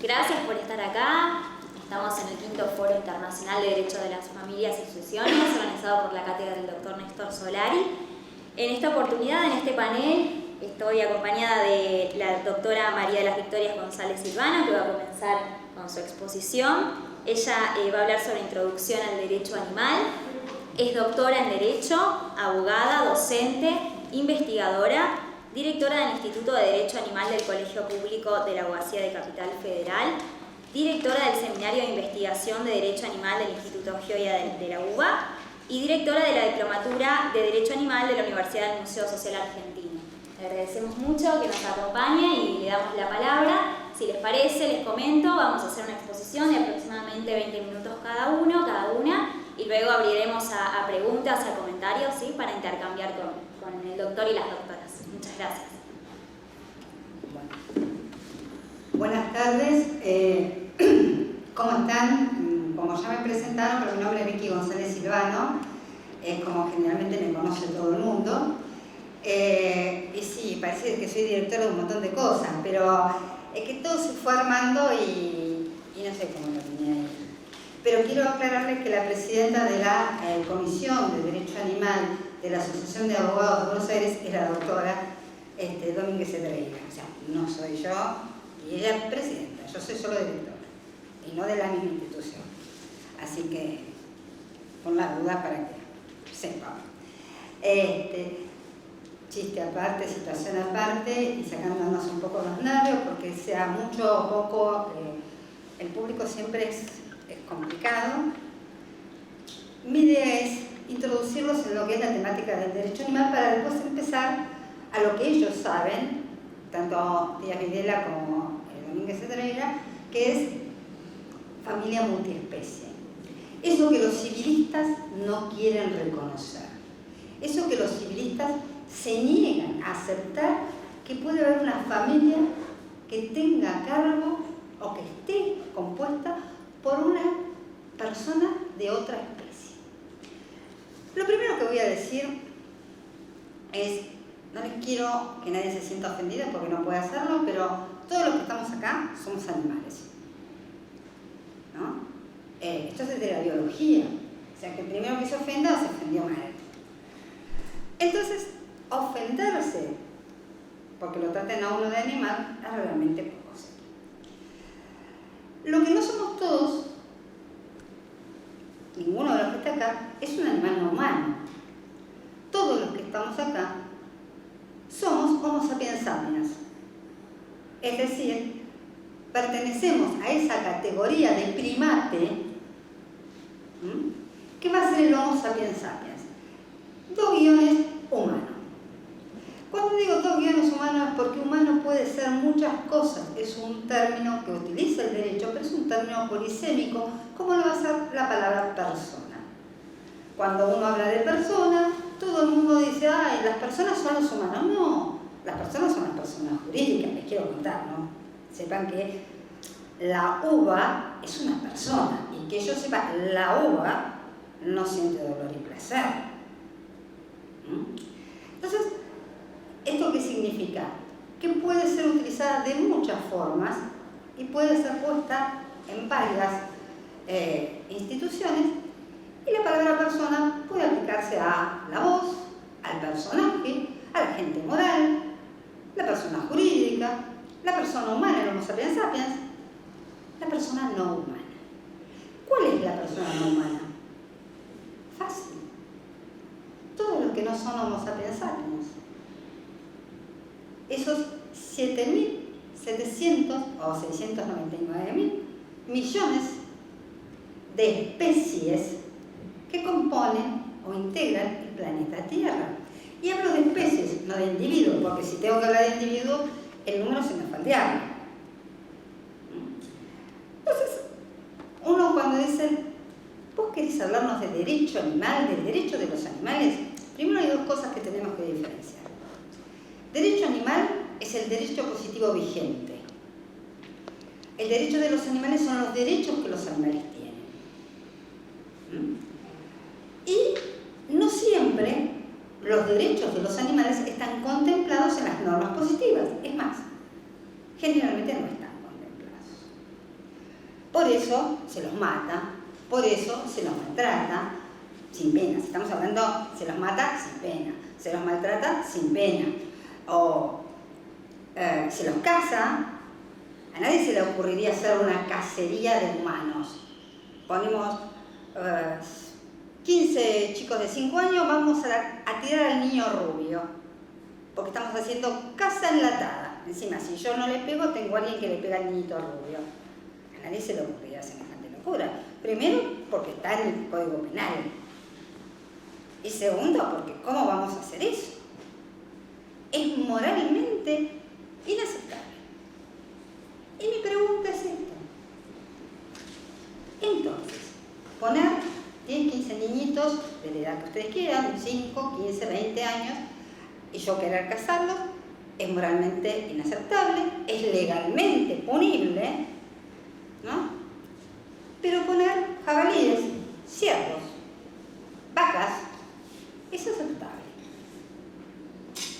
Gracias por estar acá. Estamos en el quinto Foro Internacional de Derecho de las Familias y Sucesiones, organizado por la cátedra del Dr. Néstor Solari. En esta oportunidad, en este panel, estoy acompañada de la doctora María de las Victorias González Silvano, que va a comenzar con su exposición. Ella va a hablar sobre introducción al derecho animal. Es doctora en Derecho, abogada, docente, investigadora, directora del Instituto de Derecho Animal del Colegio Público de la Abogacía de Capital Federal, directora del Seminario de Investigación de Derecho Animal del Instituto Gioia de la UBA y directora de la Diplomatura de Derecho Animal de la Universidad del Museo Social Argentino. Le agradecemos mucho que nos acompañe y le damos la palabra. Si les parece, les comento, vamos a hacer una exposición de aproximadamente 20 minutos cada una, y luego abriremos a preguntas, a comentarios, ¿sí? Para intercambiar con el doctor y las doctoras. Muchas gracias. Buenas tardes, ¿cómo están? Como ya me presentaron, pero mi nombre es Vicky González Silvano, como generalmente me conoce todo el mundo. Y sí, parece que soy directora de un montón de cosas, pero es que todo se fue armando y no sé cómo lo tenía ahí. Pero quiero aclararles que la presidenta de la Comisión de Derecho Animal de la Asociación de Abogados de Buenos Aires es la doctora Domínguez Cedreira. O sea, no soy yo y ella es presidenta, yo soy solo directora y no de la misma institución. Así que, con la duda para que sepan. Chiste aparte, situación aparte y sacándonos un poco los nervios, porque sea mucho o poco, el público siempre es complicado. Mi idea es introducirlos en lo que es la temática del derecho animal para después empezar a lo que ellos saben, tanto Díaz Videla como Domínguez Cedreira, que es familia multiespecie. Eso que los civilistas no quieren reconocer. Eso que los civilistas se niegan a aceptar, que puede haber una familia que tenga a cargo o que esté compuesta por una persona de otra especie. Lo primero que voy a decir es, no les quiero que nadie se sienta ofendido porque no puede hacerlo, pero todos los que estamos acá somos animales, ¿no? Esto es de la biología, o sea que el primero que se ofenda se ofendió mal. Entonces, ofenderse porque lo traten a uno de animal es realmente poco serio. Lo que no somos todos, ninguno de los que está acá, es un animal no humano. Todos los que estamos acá somos Homo sapiens sapiens. Es decir, pertenecemos a esa categoría de primate. ¿Qué va a ser el Homo sapiens sapiens? 2 guiones humano. Cuando digo 2 guiones humanos es porque humano puede ser muchas cosas. Es un término que utiliza el derecho, pero es un término polisémico, como lo va a ser la palabra persona. Cuando uno habla de persona, todo el mundo dice, ay, las personas son los humanos. No, las personas son las personas jurídicas, les quiero contar, ¿no? Sepan que la uva es una persona, y que yo sepa, la uva no siente dolor y placer. Entonces, ¿esto qué significa? Que puede ser utilizada de muchas formas y puede ser puesta en varias instituciones, y la palabra persona puede aplicarse a la voz, al personaje, al agente moral, la persona jurídica, la persona humana, el Homo sapiens sapiens, la persona no humana. ¿Cuál es la persona no humana? Fácil. Todos los que no son Homo sapiens sapiens. Esos 7.700 o 699.000 millones de especies que componen o integran el planeta Tierra. Y hablo de especies, no de individuos, porque si tengo que hablar de individuos, el número se me fue al diablo. Entonces, uno cuando dice, ¿vos querés hablarnos de derecho animal, del derecho de los animales? Primero hay 2 cosas que tenemos que diferenciar. Derecho animal es el derecho positivo vigente. El derecho de los animales son los derechos que los animales tienen. Y no siempre los derechos de los animales están contemplados en las normas positivas. Es más, generalmente no están contemplados. Por eso se los mata, por eso se los maltrata, sin pena. Si estamos hablando, se los mata sin pena, se los maltrata sin pena, o se los caza. A nadie se le ocurriría hacer una cacería de humanos. Ponemos 15 chicos de 5 años, vamos a tirar al niño rubio, porque estamos haciendo caza enlatada. Encima, si yo no le pego, tengo a alguien que le pega al niñito rubio. A nadie se le ocurriría semejante locura. Primero, porque está en el Código Penal. Y segundo, porque ¿cómo vamos a hacer eso? Es moralmente inaceptable. Y mi pregunta es esta. Entonces, poner 10, 15 niñitos de la edad que ustedes quieran, 5, 15, 20 años, y yo querer casarlos, es moralmente inaceptable, es legalmente punible, ¿no? Pero poner jabalíes, ciervos, vacas, es aceptable.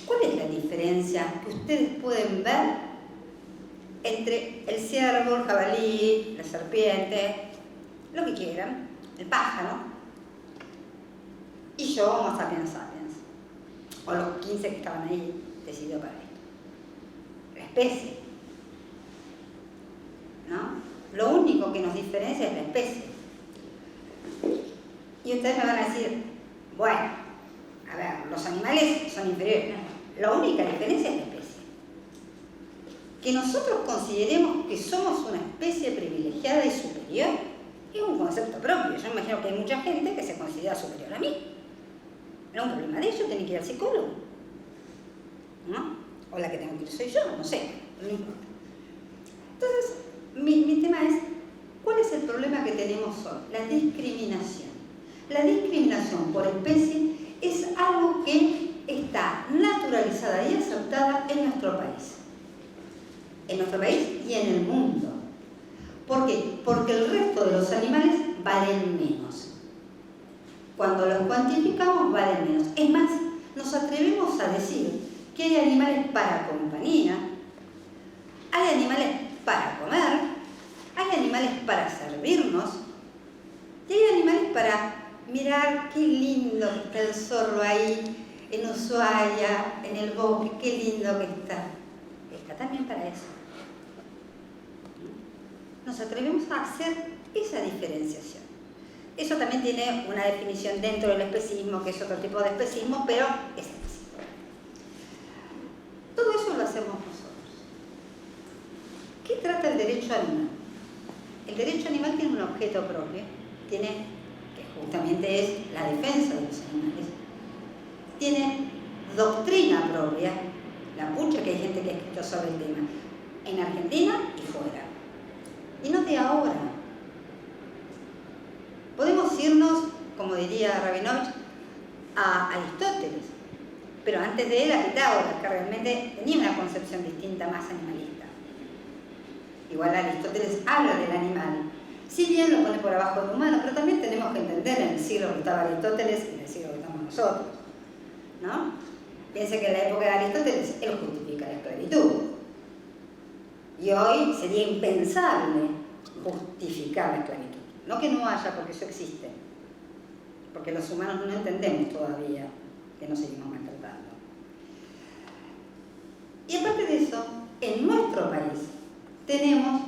¿Cuál es la diferencia que ustedes pueden ver entre el ciervo, el jabalí, la serpiente, lo que quieran, el pájaro, y yo, Homo sapiens sapiens, o los 15 que estaban ahí decididos para esto? La especie, ¿no? Lo único que nos diferencia es la especie. Y ustedes me van a decir, bueno, a ver, los animales son inferiores. No, la única diferencia es la especie. Que nosotros consideremos que somos una especie privilegiada y superior es un concepto propio. Yo imagino que hay mucha gente que se considera superior a mí. No es un problema de ellos, tienen que ir al psicólogo, ¿no? O la que tengo que ir soy yo, no sé, no importa. Entonces, mi tema es, ¿cuál es el problema que tenemos hoy? La discriminación. La discriminación por especie es algo que está naturalizada y aceptada en nuestro país. En nuestro país y en el mundo. ¿Por qué? Porque el resto de los animales valen menos. Cuando los cuantificamos valen menos. Es más, nos atrevemos a decir que hay animales para compañía, hay animales para comer, hay animales para servirnos, y hay animales para mirar qué lindo que está el zorro ahí en Ushuaia, en el bosque, qué lindo que está. Está también para eso. Nos atrevemos a hacer esa diferenciación. Eso también tiene una definición dentro del especismo, que es otro tipo de especismo, pero es así. Todo eso lo hacemos nosotros. ¿Qué trata el derecho animal? El derecho animal tiene un objeto propio, que justamente es la defensa de los animales. Tiene doctrina propia, la pucha que hay gente que ha escrito sobre el tema, en Argentina y fuera. Y no de ahora. Podemos irnos, como diría Rabinovich, a Aristóteles, pero antes de él a Pitágoras, que realmente tenía una concepción distinta, más animalista. Igual Aristóteles habla del animal, si bien lo pone por abajo del humano, pero también tenemos que entender en el siglo que estaba Aristóteles y en el siglo que estamos nosotros, ¿no? Piense que en la época de Aristóteles él justifica la esclavitud. Y hoy sería impensable justificar la esclavitud. No que no haya, porque eso existe. Porque los humanos no entendemos todavía que nos seguimos maltratando. Y aparte de eso, en nuestro país tenemos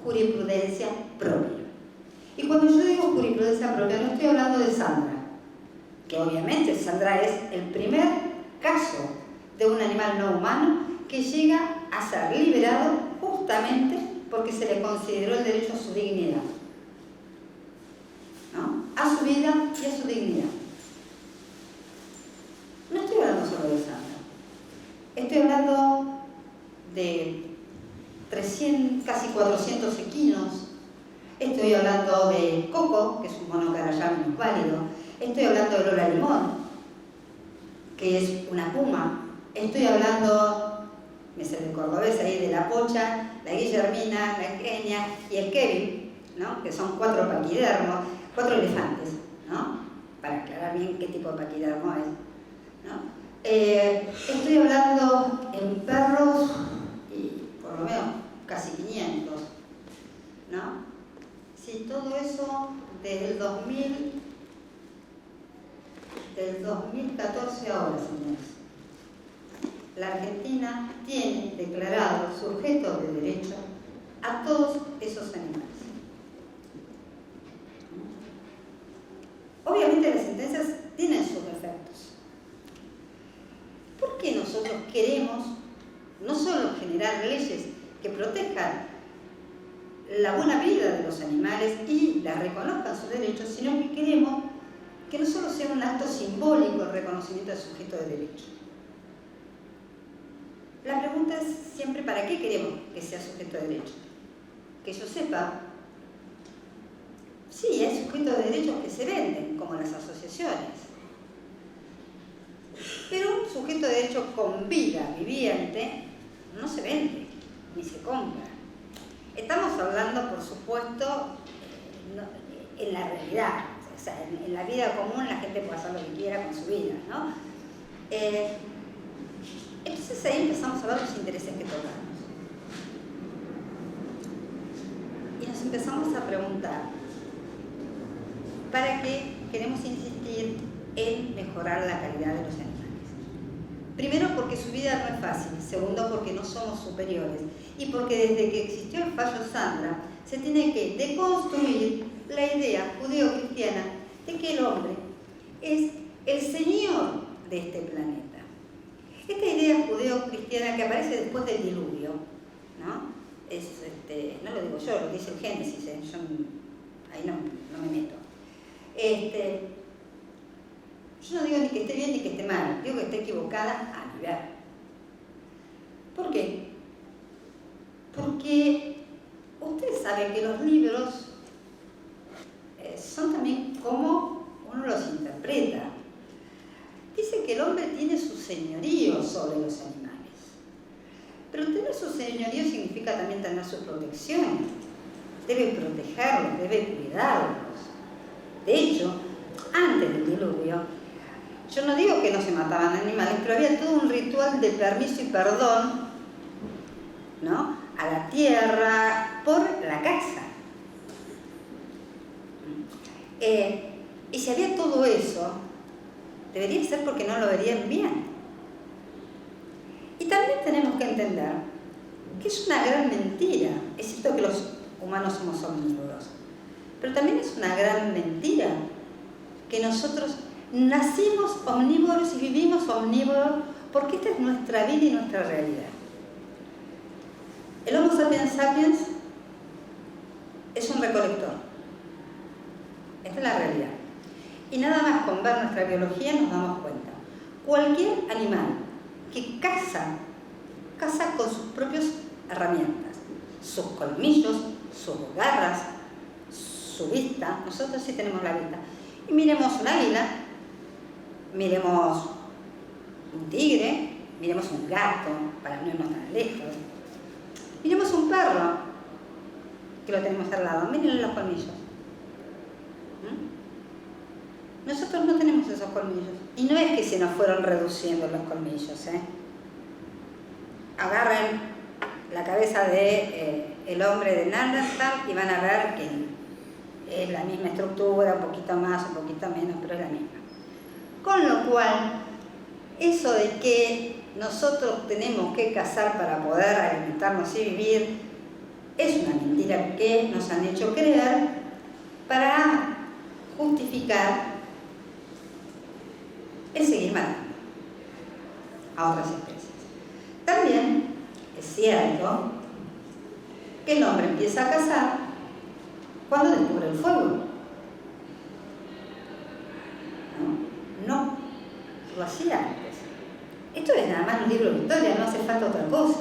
jurisprudencia propia. Y cuando yo digo jurisprudencia propia, no estoy hablando de Sandra, que obviamente Sandra es el primer caso de un animal no humano que llega a ser liberado justamente porque se le consideró el derecho a su dignidad, ¿no? A su vida y a su dignidad. No estoy hablando solo de Sandra, estoy hablando de 300, casi 400 equinos, estoy hablando de Coco, que es un mono carayá minusválido, estoy hablando de Lola Limón, que es una puma, estoy hablando, me sale el cordobés ahí, de la Pocha, la Guillermina, la Kenia y el Kevin, ¿no? Que son 4 paquidermos, 4 elefantes, ¿no? Para aclarar bien qué tipo de paquidermo es, ¿no? Estoy hablando en perros, y por lo menos casi 500, ¿no? Sí, todo eso desde el 2014 ahora, señores. La Argentina tiene declarado sujetos de derecho a todos esos animales. Obviamente las sentencias tienen sus defectos. ¿Por qué nosotros queremos no solo generar leyes que protejan la buena vida de los animales y la reconozcan sus derechos, sino que queremos que no solo sea un acto simbólico el reconocimiento del sujeto de derecho? La pregunta es siempre, ¿para qué queremos que sea sujeto de derecho? Que yo sepa, sí, hay sujetos de derechos que se venden, como las asociaciones, pero un sujeto de derecho con vida viviente no se vende, ni se compra. Estamos hablando, por supuesto, en la realidad, o sea, en la vida común la gente puede hacer lo que quiera con su vida, ¿no? Entonces ahí empezamos a ver los intereses que tocamos. Y nos empezamos a preguntar, ¿para qué queremos insistir en mejorar la calidad de los animales? Primero, porque su vida no es fácil. Segundo, porque no somos superiores. Y porque desde que existió el fallo Sandra, se tiene que deconstruir la idea judeo-cristiana de que el hombre es el señor de este planeta. Esta idea judeo-cristiana que aparece después del diluvio, ¿no? No lo digo yo, lo dice el Génesis, yo ahí no me meto. Yo no digo ni que esté bien ni que esté mal, digo que esté equivocada a nivel. ¿Por qué? Porque ustedes saben que los libros son también como uno los interpreta. Dice que el hombre tiene su señorío sobre los animales. Pero tener su señorío significa también tener su protección. Debe protegerlos, debe cuidarlos. De hecho, antes del diluvio, yo no digo que no se mataban animales, pero había todo un ritual de permiso y perdón, ¿no?, a la tierra por la casa. Y si había todo eso, debería ser porque no lo verían bien. Y también tenemos que entender que es una gran mentira. Es cierto que los humanos somos omnívoros, pero también es una gran mentira que nosotros nacimos omnívoros y vivimos omnívoros, porque esta es nuestra vida y nuestra realidad. El Homo sapiens sapiens es un recolector. Esta es la realidad. Y nada más con ver nuestra biología nos damos cuenta. Cualquier animal que caza con sus propias herramientas, sus colmillos, sus garras, su vista. Nosotros sí tenemos la vista. Y miremos un águila, miremos un tigre, miremos un gato, para no irnos tan lejos. Miremos un perro, que lo tenemos al lado, miren los colmillos. Nosotros no tenemos esos colmillos. Y no es que se nos fueron reduciendo los colmillos, Agarren la cabeza del hombre de Neandertal y van a ver que es la misma estructura, un poquito más, un poquito menos, pero es la misma. Con lo cual, eso de que nosotros tenemos que cazar para poder alimentarnos y vivir es una mentira que nos han hecho creer para justificar el seguir matando a otras especies. También es cierto que el hombre empieza a cazar cuando descubre el fuego. No, lo hacía antes. Esto es nada más un libro de historia, no hace falta otra cosa.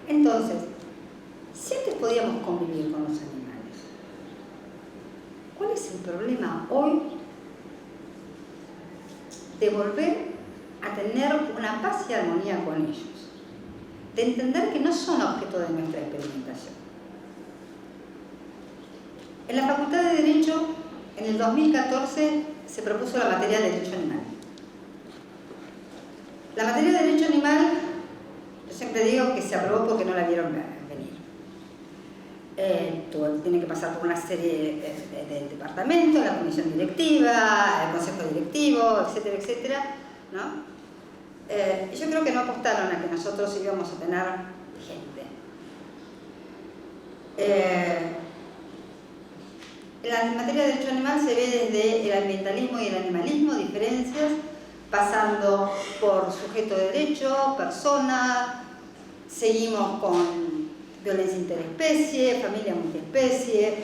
Entonces, si antes podíamos convivir con los animales, ¿cuál es el problema hoy de volver a tener una paz y armonía con ellos? De entender que no son objeto de nuestra experimentación. En la Facultad de Derecho, en el 2014, se propuso la materia de Derecho Animal. La materia de Derecho Animal, yo siempre digo que se aprobó porque no la vieron venir. tiene que pasar por una serie del departamento, la comisión directiva, el consejo directivo, etcétera, etcétera, ¿no? Yo creo que no apostaron a que nosotros íbamos a tener gente. En materia de derecho animal se ve desde el ambientalismo y el animalismo, diferencias, pasando por sujeto de derecho, persona, seguimos con violencia interespecie, familia multiespecie,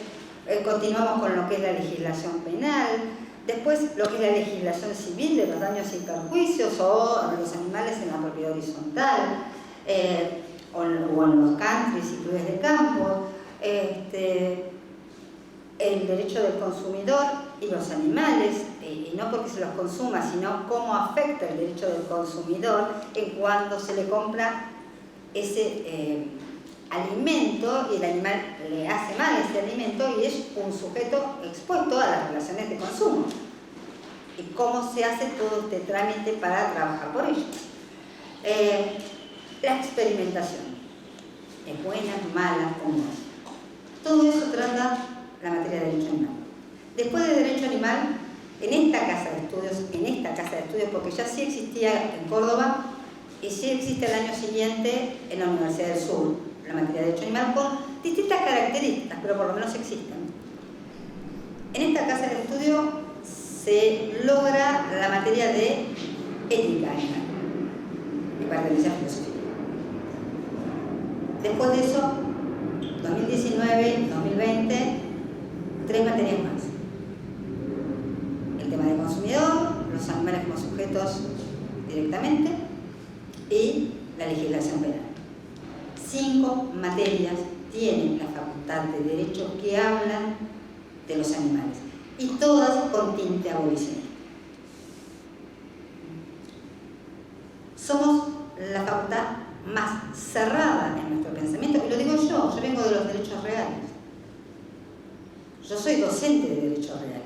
continuamos con lo que es la legislación penal, después lo que es la legislación civil de los daños y perjuicios o los animales en la propiedad horizontal, o en los countries y clubes de campo, el derecho del consumidor y los animales, y no porque se los consuma, sino cómo afecta el derecho del consumidor en cuando se le compra ese alimento y el animal le hace mal ese alimento y es un sujeto expuesto a las relaciones de consumo. Y cómo se hace todo este trámite para trabajar por ello. La experimentación. ¿Es buena, mala o no? Todo eso trata la materia de derecho animal. Después de derecho animal, en esta casa de estudios, porque ya sí existía en Córdoba y sí existe el año siguiente en la Universidad del Sur, la materia de derecho animal, con distintas características, pero por lo menos existen. En esta casa de estudio se logra la materia de ética animal, que pertenece a filosofía. Después de eso, 2019, 2020, 3 materias más. El tema del consumidor, los animales como sujetos directamente y la legislación penal. 5 materias tienen la facultad de derecho que hablan de los animales y todas con tinte abolicionista. Somos la facultad más cerrada en nuestro pensamiento, y lo digo yo vengo de los derechos reales. Yo soy docente de derechos reales.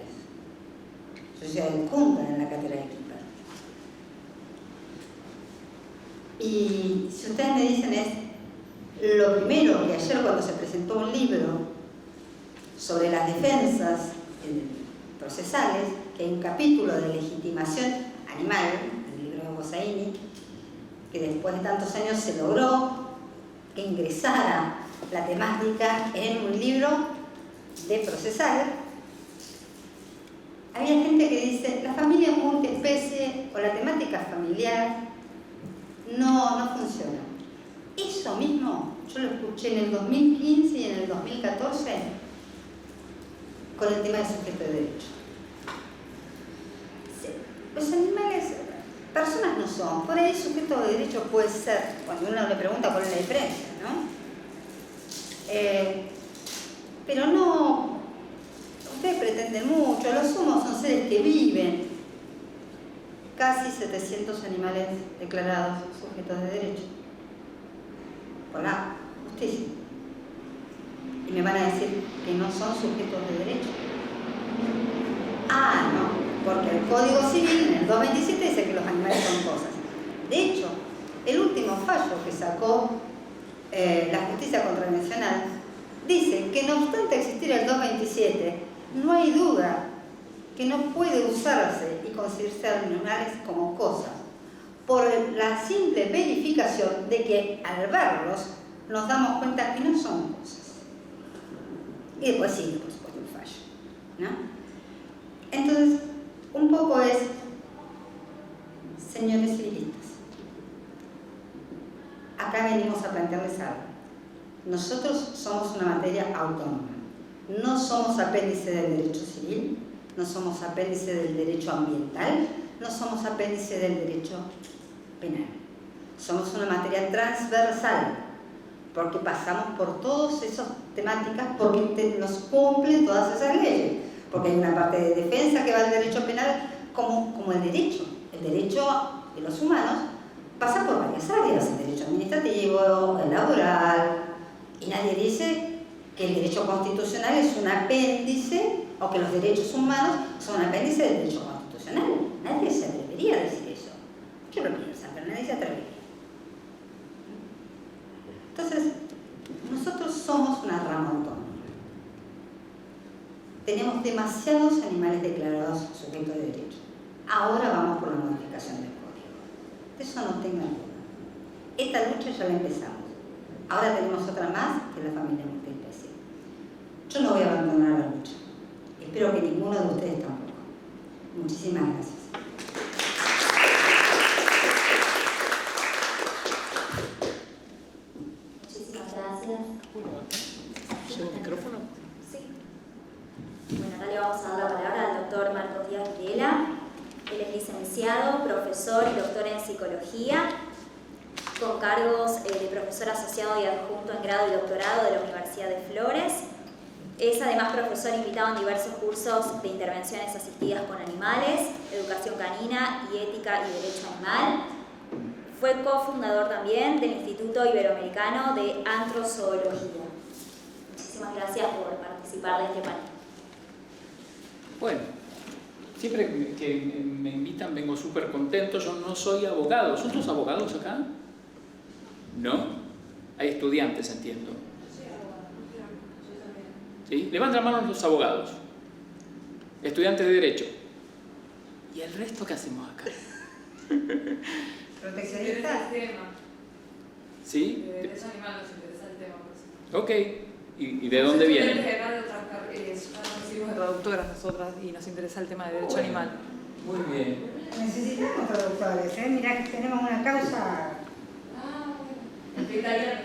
Yo soy adjunta en la cátedra de Kipper. Y si ustedes me dicen lo primero que ayer cuando se presentó un libro sobre las defensas procesales, que hay un capítulo de legitimación animal, el libro de Hosseini, que después de tantos años se logró que ingresara la temática en un libro de procesal. Había gente que dice, la familia multiespecie o la temática familiar no funciona. Eso mismo yo lo escuché en el 2015 y en el 2014 con el tema del sujeto de derecho. Los animales, personas no son, por ahí sujeto de derecho puede ser, cuando uno le pregunta cuál es la diferencia, ¿no? Pero no, ustedes pretenden mucho, los humos son seres que viven, casi 700 animales declarados sujetos de derecho por la justicia. Y me van a decir que no son sujetos de derecho. Ah, no, porque el Código Civil en el 227 dice que los animales son cosas. De hecho, el último fallo que sacó la justicia contravencional dice que no obstante existir el 227, no hay duda que no puede usarse y considerarse animales como cosas, por la simple verificación de que al verlos nos damos cuenta que no son cosas. Y después sigue, por supuesto, el fallo, ¿no? Entonces, un poco es, señores civilistas, acá venimos a plantearles algo. Nosotros somos una materia autónoma. No somos apéndice del derecho civil, no somos apéndice del derecho ambiental, no somos apéndice del derecho penal. Somos una materia transversal, porque pasamos por todas esas temáticas, porque nos cumplen todas esas leyes. Porque hay una parte de defensa que va al derecho penal como el derecho. El derecho de los humanos pasa por varias áreas, el derecho administrativo, el laboral, y nadie dice que el derecho constitucional es un apéndice o que los derechos humanos son un apéndice del derecho constitucional. Nadie se atrevería a decir eso. ¿Qué lo piensan? Pero nadie se atrevería. Entonces, nosotros somos una rama autónoma. tenemos demasiados animales declarados sujetos de derecho. Ahora vamos por la modificación del código. De eso no tengan duda. Esta lucha ya la empezamos. Ahora tenemos otra más, que es la familia multiespecie. Yo no voy a abandonar la lucha. Espero que ninguno de ustedes tampoco. Muchísimas gracias. Muchísimas gracias. ¿Llevo micrófono? Sí. Bueno, ahora le vamos a dar la palabra al doctor Marcos Díaz Videla. Él es licenciado, profesor y doctor en psicología, con cargos de profesor asociado y adjunto en grado y doctorado de la Universidad de Flores. Es además profesor invitado en diversos cursos de intervenciones asistidas con animales, educación canina y ética y derecho animal. Fue cofundador también del Instituto Iberoamericano de Antrozoología. Muchísimas gracias por participar de este panel. Bueno, siempre que me invitan vengo súper contento. Yo no soy abogado. ¿Son todos abogados acá? ¿No? Hay estudiantes, entiendo. ¿Sí? Levanten la mano los abogados. Estudiantes de Derecho. ¿Y el resto qué hacemos acá? ¿Proteccionistas? ¿Sí? De derecho animal nos interesa el tema, por eso. Ok. ¿Y de dónde vienen? Somos traductoras nosotras y nos interesa el tema de derecho animal. Muy bien. Necesitamos traductores, ¿eh? Mirá que tenemos una causa. Italiano,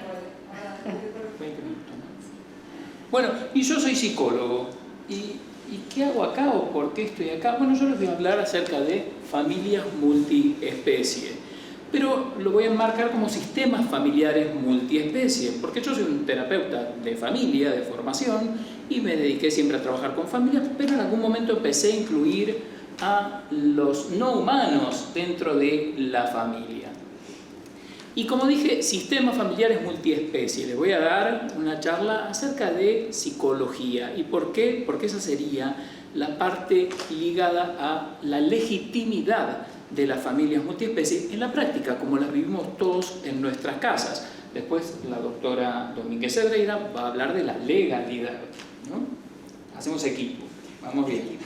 Bueno, y yo soy psicólogo. ¿Y qué hago acá o por qué estoy acá? Bueno, yo les voy a hablar acerca de familias multiespecie. Pero lo voy a enmarcar como sistemas familiares multiespecie, porque yo soy un terapeuta de familia, de formación, y me dediqué siempre a trabajar con familias, pero en algún momento empecé a incluir a los no humanos dentro de la familia. Y como dije, sistemas familiares multiespecie. Les voy a dar una charla acerca de psicología. ¿Y por qué? Porque esa sería la parte ligada a la legitimidad de las familias multiespecie en la práctica, como las vivimos todos en nuestras casas. Después la doctora Domínguez Cedreira va a hablar de la legalidad, ¿no? Hacemos equipo, vamos bien.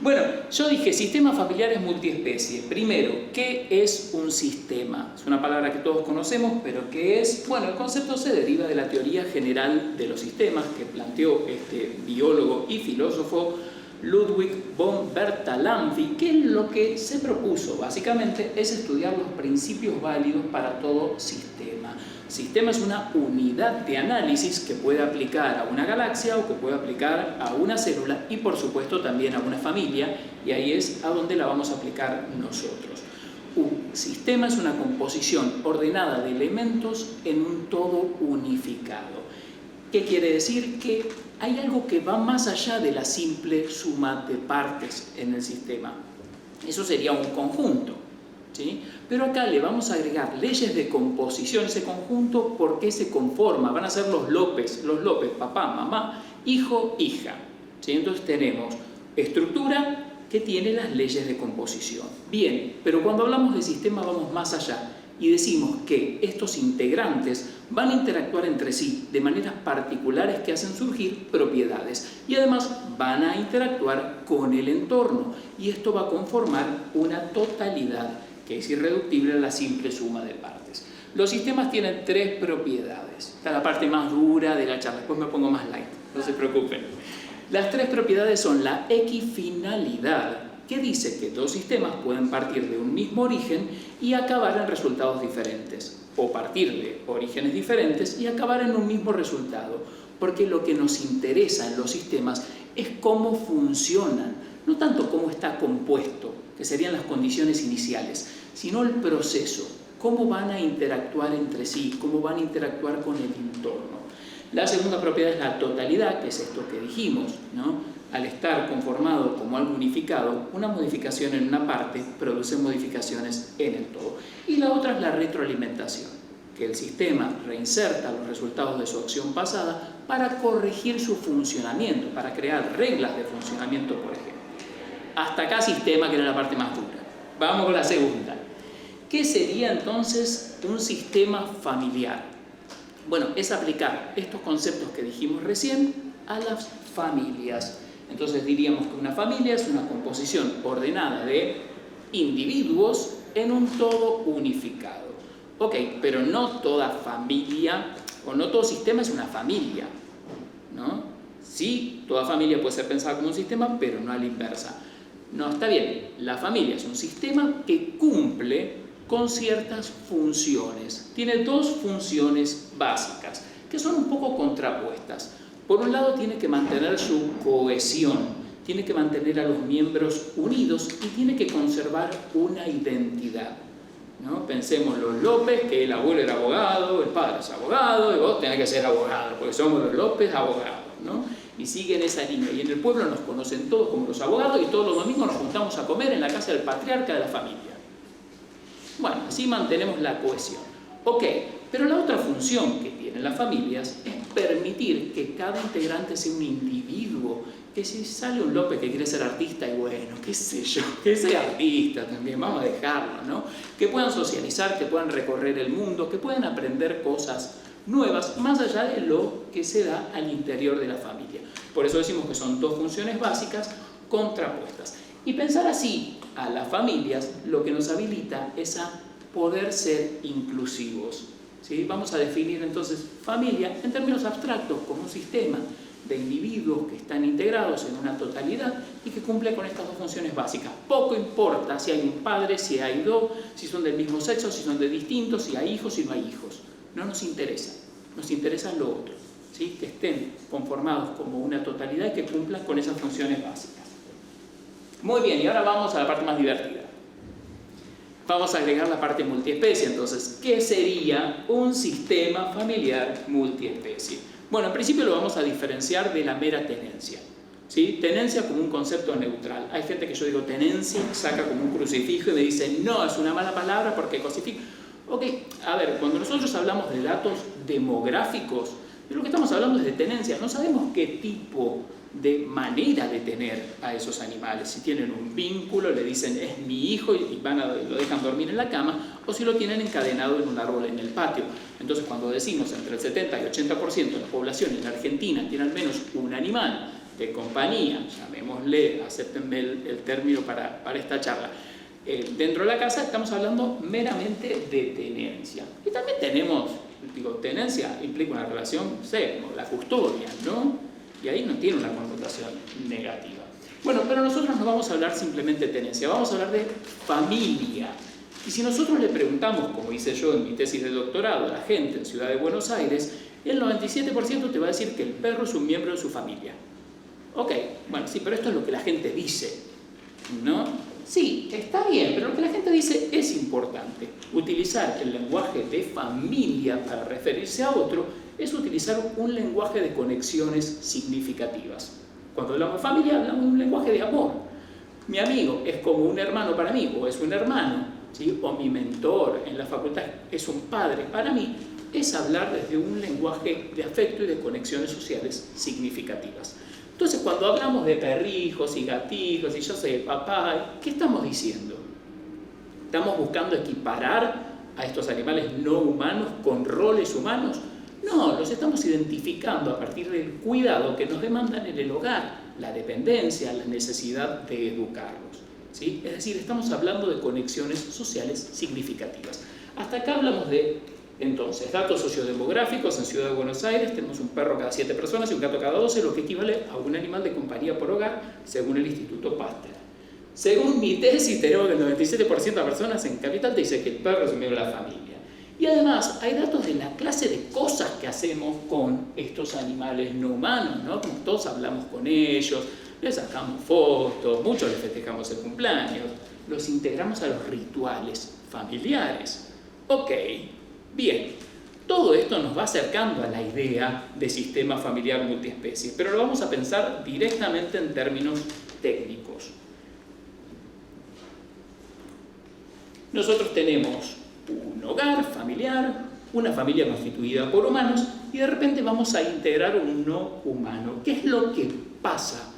Bueno, yo dije sistemas familiares multiespecie. Primero, ¿qué es un sistema? Es una palabra que todos conocemos, pero ¿qué es? Bueno, el concepto se deriva de la teoría general de los sistemas que planteó este biólogo y filósofo Ludwig von Bertalanffy, que lo que se propuso básicamente es estudiar los principios válidos para todo sistema. Sistema es una unidad de análisis que puede aplicar a una galaxia o que puede aplicar a una célula y por supuesto también a una familia, y ahí es a donde la vamos a aplicar nosotros. Un sistema es una composición ordenada de elementos en un todo unificado. ¿Qué quiere decir? Que hay algo que va más allá de la simple suma de partes en el sistema. Eso sería un conjunto, ¿sí? Pero acá le vamos a agregar leyes de composición. Ese conjunto, ¿por qué se conforma? Van a ser los López, papá, mamá, hijo, hija, ¿sí? Entonces tenemos estructura que tiene las leyes de composición. Bien, pero cuando hablamos de sistema vamos más allá y decimos que estos integrantes van a interactuar entre sí de maneras particulares que hacen surgir propiedades y además van a interactuar con el entorno, y esto va a conformar una totalidad que es irreductible a la simple suma de partes. Los sistemas tienen tres propiedades. Esta es la parte más dura de la charla, después me pongo más light, no se preocupen. Las tres propiedades son la equifinalidad, que dice que dos sistemas pueden partir de un mismo origen y acabar en resultados diferentes, o partir de orígenes diferentes y acabar en un mismo resultado, porque lo que nos interesa en los sistemas es cómo funcionan, no tanto cómo está compuesto, que serían las condiciones iniciales, sino el proceso, cómo van a interactuar entre sí, cómo van a interactuar con el entorno. La segunda propiedad es la totalidad, que es esto que dijimos, ¿no? Al estar conformado como algo unificado, una modificación en una parte produce modificaciones en el todo. Y la otra es la retroalimentación, que el sistema reinserta los resultados de su acción pasada para corregir su funcionamiento, para crear reglas de funcionamiento, por ejemplo. Hasta acá sistema, que era la parte más dura. Vamos con la segunda. ¿Qué sería entonces un sistema familiar? Bueno, es aplicar estos conceptos que dijimos recién a las familias. Entonces diríamos que una familia es una composición ordenada de individuos en un todo unificado. Ok, pero no toda familia o no todo sistema es una familia, ¿no? Sí, toda familia puede ser pensada como un sistema, pero no a la inversa. No, está bien, la familia es un sistema que cumple con ciertas funciones. Tiene dos funciones básicas, que son un poco contrapuestas. Por un lado, tiene que mantener su cohesión, tiene que mantener a los miembros unidos y tiene que conservar una identidad, ¿no? Pensemos los López, que el abuelo era abogado, el padre es abogado, y vos tenés que ser abogado, porque somos los López abogados, ¿no? Y siguen esa línea. Y en el pueblo nos conocen todos como los abogados y todos los domingos nos juntamos a comer en la casa del patriarca de la familia. Bueno, así mantenemos la cohesión. Ok, pero la otra función que tienen las familias es permitir que cada integrante sea un individuo, que si sale un López que quiere ser artista, y bueno, qué sé yo, que sea artista también, vamos a dejarlo, ¿no? Que puedan socializar, que puedan recorrer el mundo, que puedan aprender cosas nuevas, más allá de lo que se da al interior de la familia. Por eso decimos que son dos funciones básicas contrapuestas. Y pensar así a las familias lo que nos habilita es a poder ser inclusivos, ¿sí? Vamos a definir entonces familia en términos abstractos como un sistema de individuos que están integrados en una totalidad y que cumple con estas dos funciones básicas. Poco importa si hay un padre, si hay dos, si son del mismo sexo, si son de distintos, si hay hijos, si no hay hijos. No nos interesa, nos interesa lo otro, ¿sí? Que estén conformados como una totalidad y que cumplan con esas funciones básicas. Muy bien, y ahora vamos a la parte más divertida. Vamos a agregar la parte multiespecie. Entonces, ¿qué sería un sistema familiar multiespecie? Bueno, en principio lo vamos a diferenciar de la mera tenencia, ¿sí? Tenencia como un concepto neutral. Hay gente que yo digo tenencia, saca como un crucifijo y me dice, no, es una mala palabra porque cosifica. Ok, a ver, cuando nosotros hablamos de datos demográficos, de lo que estamos hablando es de tenencia. No sabemos qué tipo de manera de tener a esos animales. Si tienen un vínculo, le dicen es mi hijo y lo dejan dormir en la cama, o si lo tienen encadenado en un árbol en el patio. Entonces, cuando decimos entre el 70 y 80% de la población en Argentina tiene al menos un animal de compañía, llamémosle, acéptenme el término para esta charla, dentro de la casa, estamos hablando meramente de tenencia. Y también tenemos, tenencia implica una relación, como la custodia, ¿no? Y ahí no tiene una connotación negativa. Bueno, pero nosotros no vamos a hablar simplemente de tenencia, vamos a hablar de familia. Y si nosotros le preguntamos, como hice yo en mi tesis de doctorado, a la gente en Ciudad de Buenos Aires, el 97% te va a decir que el perro es un miembro de su familia. Ok, bueno, sí, pero esto es lo que la gente dice, ¿no? Sí, está bien, pero lo que la gente dice es importante. Utilizar el lenguaje de familia para referirse a otro es utilizar un lenguaje de conexiones significativas. Cuando hablamos de familia, hablamos de un lenguaje de amor. Mi amigo es como un hermano para mí, o es un hermano, ¿sí? O mi mentor en la facultad es un padre para mí. Es hablar desde un lenguaje de afecto y de conexiones sociales significativas. Entonces, cuando hablamos de perrijos y gatijos y yo soy papá, ¿qué estamos diciendo? ¿Estamos buscando equiparar a estos animales no humanos con roles humanos? No, los estamos identificando a partir del cuidado que nos demandan en el hogar, la dependencia, la necesidad de educarlos, ¿sí? Es decir, estamos hablando de conexiones sociales significativas. Hasta acá hablamos de, entonces, datos sociodemográficos. En Ciudad de Buenos Aires tenemos un perro cada 7 personas y un gato cada 12, lo que equivale a un animal de compañía por hogar, según el Instituto Pasteur. Según mi tesis, tenemos que el 97% de personas en Capital te dice que el perro es un miembro de la familia. Y además hay datos de la clase de cosas que hacemos con estos animales no humanos, ¿no? Como todos hablamos con ellos, les sacamos fotos, muchos les festejamos el cumpleaños, los integramos a los rituales familiares. Ok, bien, todo esto nos va acercando a la idea de sistema familiar multiespecie, pero lo vamos a pensar directamente en términos técnicos. Nosotros tenemos un hogar familiar, una familia constituida por humanos y de repente vamos a integrar un no humano. ¿Qué es lo que pasa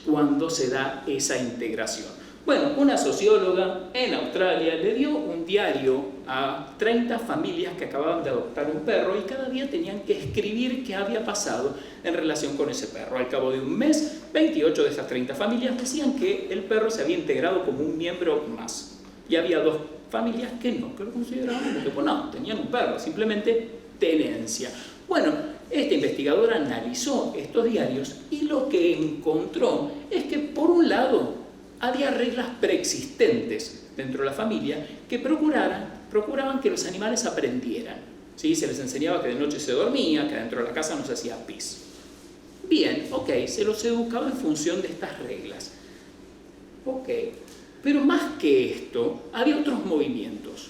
cuando se da esa integración? Bueno, una socióloga en Australia le dio un diario a 30 familias que acababan de adoptar un perro y cada día tenían que escribir qué había pasado en relación con ese perro. Al cabo de un mes, 28 de esas 30 familias decían que el perro se había integrado como un miembro más. Y había 2 familias que no, que lo consideraban como que, bueno, no, tenían un perro, simplemente tenencia. Bueno, esta investigadora analizó estos diarios y lo que encontró es que, por un lado, había reglas preexistentes dentro de la familia que procuraban que los animales aprendieran. ¿Sí? Se les enseñaba que de noche se dormía, que dentro de la casa no se hacía pis. Bien, ok, se los educaba en función de estas reglas. Ok, pero más que esto, había otros movimientos.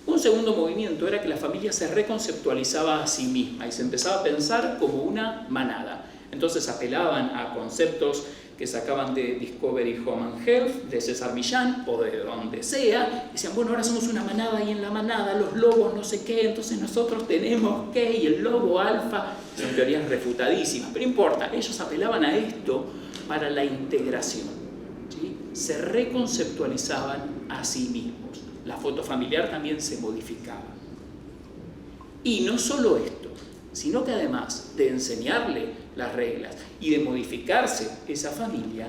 Un segundo movimiento era que la familia se reconceptualizaba a sí misma y se empezaba a pensar como una manada. Entonces apelaban a conceptos que sacaban de Discovery Home and Health, de César Millán o de donde sea. Decían, bueno, ahora somos una manada y en la manada los lobos no sé qué, entonces nosotros tenemos qué, y el lobo alfa. Son teorías refutadísimas, pero importa, ellos apelaban a esto para la integración. ¿Sí? Se reconceptualizaban a sí mismos. La foto familiar también se modificaba. Y no solo esto, sino que además de enseñarle las reglas y de modificarse esa familia,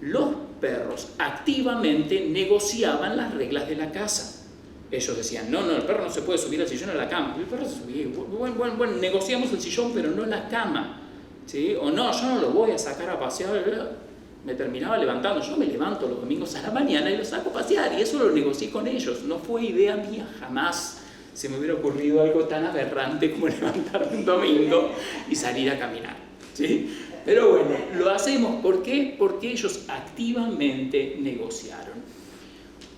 los perros activamente negociaban las reglas de la casa. Ellos decían, no, el perro no se puede subir al sillón a la cama. El perro se subía, bueno, negociamos el sillón, pero no la cama. ¿Sí? O no, yo no lo voy a sacar a pasear. Me terminaba levantando, yo me levanto los domingos a la mañana y lo saco a pasear, y eso lo negocié con ellos. No fue idea mía, jamás se me hubiera ocurrido algo tan aberrante como levantarme un domingo y salir a caminar. ¿Sí? Pero bueno, lo hacemos. ¿Por qué? Porque ellos activamente negociaron.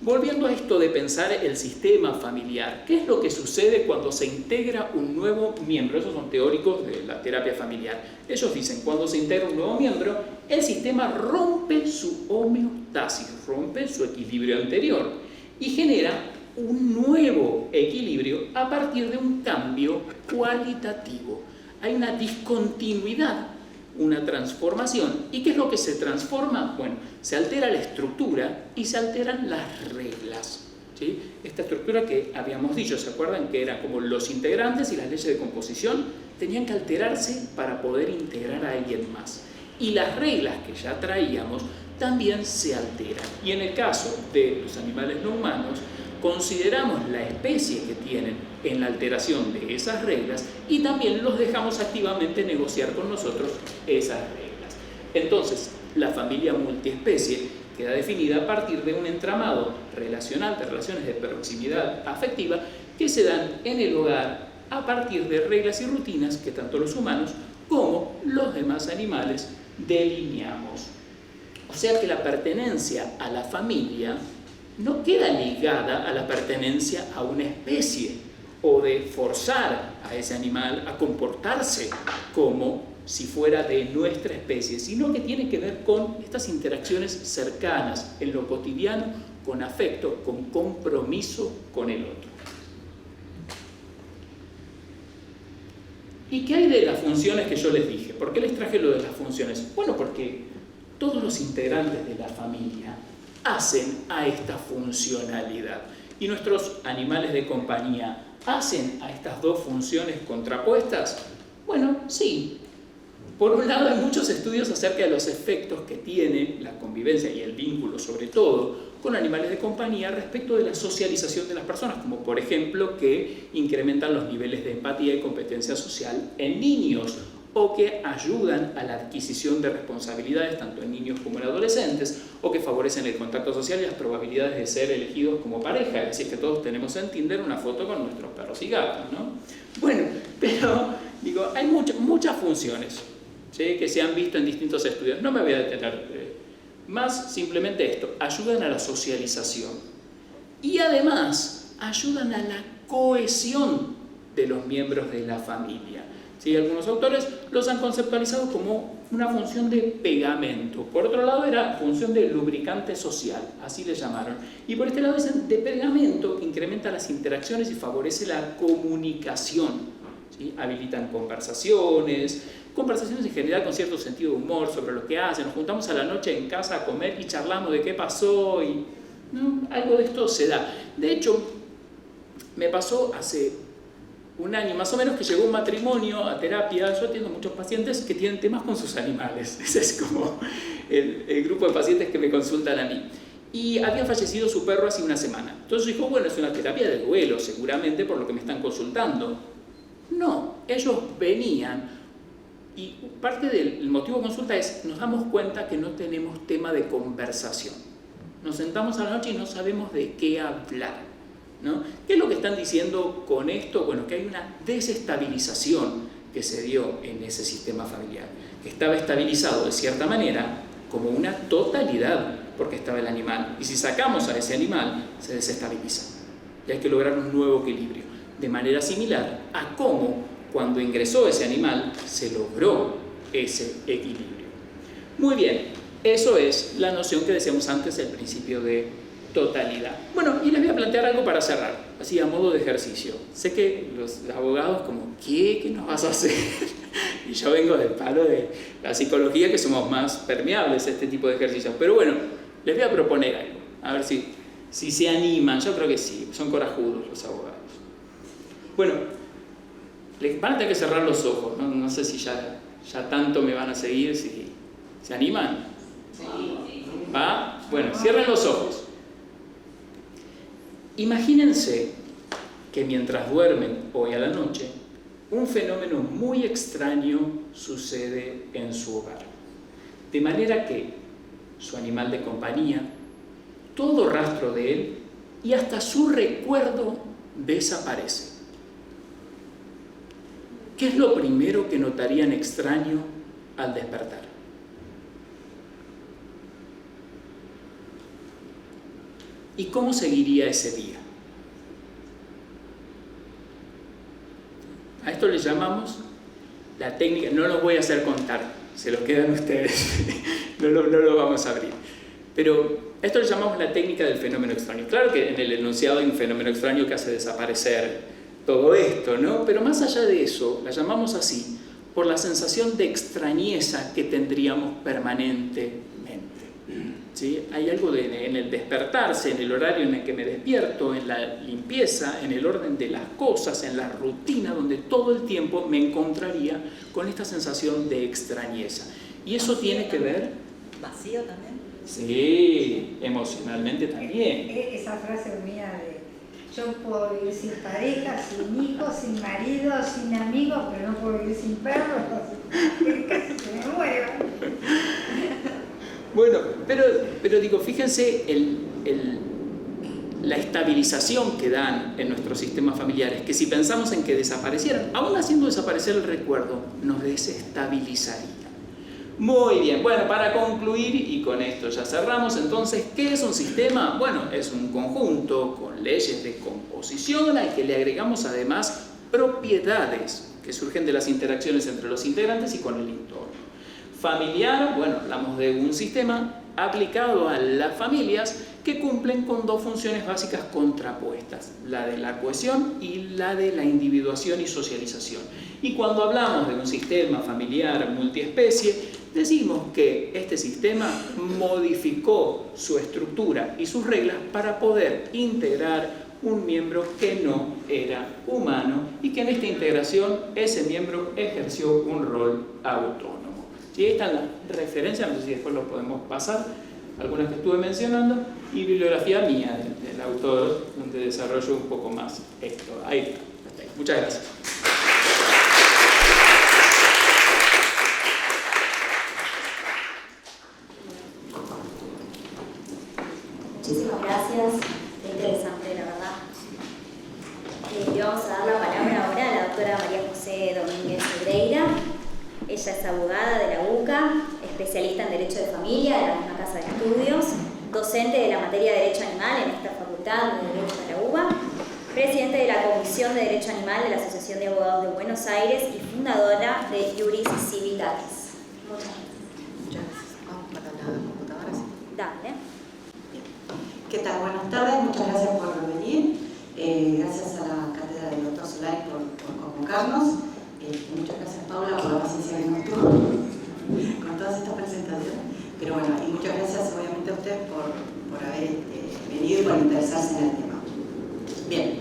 Volviendo a esto de pensar el sistema familiar, ¿qué es lo que sucede cuando se integra un nuevo miembro? Esos son teóricos de la terapia familiar. Ellos dicen, cuando se integra un nuevo miembro, el sistema rompe su homeostasis, rompe su equilibrio anterior y genera un nuevo equilibrio a partir de un cambio cualitativo. Hay una discontinuidad, una transformación. ¿Y qué es lo que se transforma? Bueno, se altera la estructura y se alteran las reglas. ¿Sí? Esta estructura que habíamos dicho, ¿se acuerdan? Que eran como los integrantes y las leyes de composición, tenían que alterarse para poder integrar a alguien más. Y las reglas que ya traíamos también se alteran. Y en el caso de los animales no humanos, consideramos la especie que tienen en la alteración de esas reglas y también los dejamos activamente negociar con nosotros esas reglas. Entonces, la familia multiespecie queda definida a partir de un entramado relacional, de relaciones de proximidad afectiva que se dan en el hogar a partir de reglas y rutinas que tanto los humanos como los demás animales delineamos. O sea que la pertenencia a la familia no queda ligada a la pertenencia a una especie o de forzar a ese animal a comportarse como si fuera de nuestra especie, sino que tiene que ver con estas interacciones cercanas en lo cotidiano, con afecto, con compromiso con el otro. ¿Y qué hay de las funciones que yo les dije? ¿Por qué les traje lo de las funciones? Bueno, porque todos los integrantes de la familia hacen a esta funcionalidad. ¿Y nuestros animales de compañía hacen a estas dos funciones contrapuestas? Bueno, sí. Por un lado, hay muchos estudios acerca de los efectos que tiene la convivencia y el vínculo, sobre todo, con animales de compañía respecto de la socialización de las personas, como por ejemplo que incrementan los niveles de empatía y competencia social en niños, o que ayudan a la adquisición de responsabilidades tanto en niños como en adolescentes, o que favorecen el contacto social y las probabilidades de ser elegidos como pareja. Es decir, que todos tenemos en Tinder una foto con nuestros perros y gatos, ¿no? Bueno, pero digo, hay muchas funciones, ¿sí?, que se han visto en distintos estudios. No me voy a detener más, simplemente esto: ayudan a la socialización y además ayudan a la cohesión de los miembros de la familia. ¿Sí? Algunos autores los han conceptualizado como una función de pegamento. Por otro lado, era función de lubricante social, así le llamaron. Y por este lado dicen de pegamento, que incrementa las interacciones y favorece la comunicación. ¿Sí? Habilitan conversaciones en general con cierto sentido de humor sobre lo que hacen. Nos juntamos a la noche en casa a comer y charlamos de qué pasó y ¿no? Algo de esto se da. De hecho, me pasó hace un año más o menos que llegó un matrimonio a terapia. Yo atiendo muchos pacientes que tienen temas con sus animales. Ese es como el grupo de pacientes que me consultan a mí. Y había fallecido su perro hace una semana. Entonces dijo, bueno, es una terapia de duelo, seguramente por lo que me están consultando. No, ellos venían y parte del motivo de consulta es, nos damos cuenta que no tenemos tema de conversación. Nos sentamos a la noche y no sabemos de qué hablar, ¿no? ¿Qué es lo que están diciendo con esto? Bueno, que hay una desestabilización que se dio en ese sistema familiar, que estaba estabilizado de cierta manera como una totalidad, porque estaba el animal. Y si sacamos a ese animal, se desestabiliza. Y hay que lograr un nuevo equilibrio. De manera similar a cómo, cuando ingresó ese animal, se logró ese equilibrio. Muy bien, eso es la noción que decíamos antes, el principio de totalidad. Bueno, y les voy a plantear algo para cerrar, así a modo de ejercicio. Sé que los abogados como, ¿qué nos vas a hacer? Y yo vengo del palo de la psicología, que somos más permeables a este tipo de ejercicios. Pero bueno, les voy a proponer algo, a ver si se animan. Yo creo que sí, son corajudos los abogados. Bueno, les van a tener que cerrar los ojos, no sé si ya tanto me van a seguir, si ¿se animan? Sí. ¿Va? Bueno, cierren los ojos. Imagínense que mientras duermen hoy a la noche, un fenómeno muy extraño sucede en su hogar. De manera que su animal de compañía, todo rastro de él y hasta su recuerdo desaparece. ¿Qué es lo primero que notarían extraño al despertar? ¿Y cómo seguiría ese día? A esto le llamamos la técnica, no los voy a hacer contar, se los quedan ustedes, no lo vamos a abrir. Pero a esto le llamamos la técnica del fenómeno extraño. Claro que en el enunciado hay un fenómeno extraño que hace desaparecer todo esto, ¿no? Pero más allá de eso, la llamamos así por la sensación de extrañeza que tendríamos permanentemente. ¿Sí? Hay algo en el despertarse, en el horario en el que me despierto, en la limpieza, en el orden de las cosas, en la rutina, donde todo el tiempo me encontraría con esta sensación de extrañeza. Y eso tiene que ver... ¿Vacío también? Sí, emocionalmente también. Esa frase mía de yo puedo vivir sin pareja, sin hijos, sin marido, sin amigos, pero no puedo vivir sin perros, casi se me muero. Bueno, pero digo, fíjense la estabilización que dan en nuestros sistemas familiares, que si pensamos en que desaparecieran, aún haciendo desaparecer el recuerdo, nos desestabilizaría. Muy bien, bueno, para concluir, y con esto ya cerramos, entonces, ¿qué es un sistema? Bueno, es un conjunto con leyes de composición al que le agregamos además propiedades que surgen de las interacciones entre los integrantes y con el entorno. Familiar, bueno, hablamos de un sistema aplicado a las familias que cumplen con dos funciones básicas contrapuestas, la de la cohesión y la de la individuación y socialización. Y cuando hablamos de un sistema familiar multiespecie, decimos que este sistema modificó su estructura y sus reglas para poder integrar un miembro que no era humano y que en esta integración ese miembro ejerció un rol autónomo. Y ahí están las referencias, no sé si después lo podemos pasar, algunas que estuve mencionando, y bibliografía mía del autor, donde desarrollo un poco más esto. Ahí está. Muchas gracias. Muchísimas gracias, qué interesante, la verdad. Le vamos a dar la palabra ahora a la doctora María José Domínguez Hebreira. Ella es abogada de la UCA, especialista en Derecho de Familia de la misma casa de estudios, docente de la materia de Derecho Animal en esta facultad de Derecho de la UBA, presidente de la Comisión de Derecho Animal de la Asociación de Abogados de Buenos Aires y fundadora de Iuris Civitatis. Muchas gracias. Muchas gracias. Vamos para la computadora, sí. Dale. ¿Qué tal? Buenas tardes, muchas gracias por venir. Gracias a la cátedra del doctor Solari por convocarnos. Muchas gracias, Paula, por la paciencia que nos tuvo con todas estas presentaciones. Pero bueno, y muchas gracias obviamente a ustedes por haber venido y por interesarse en el tema. Bien,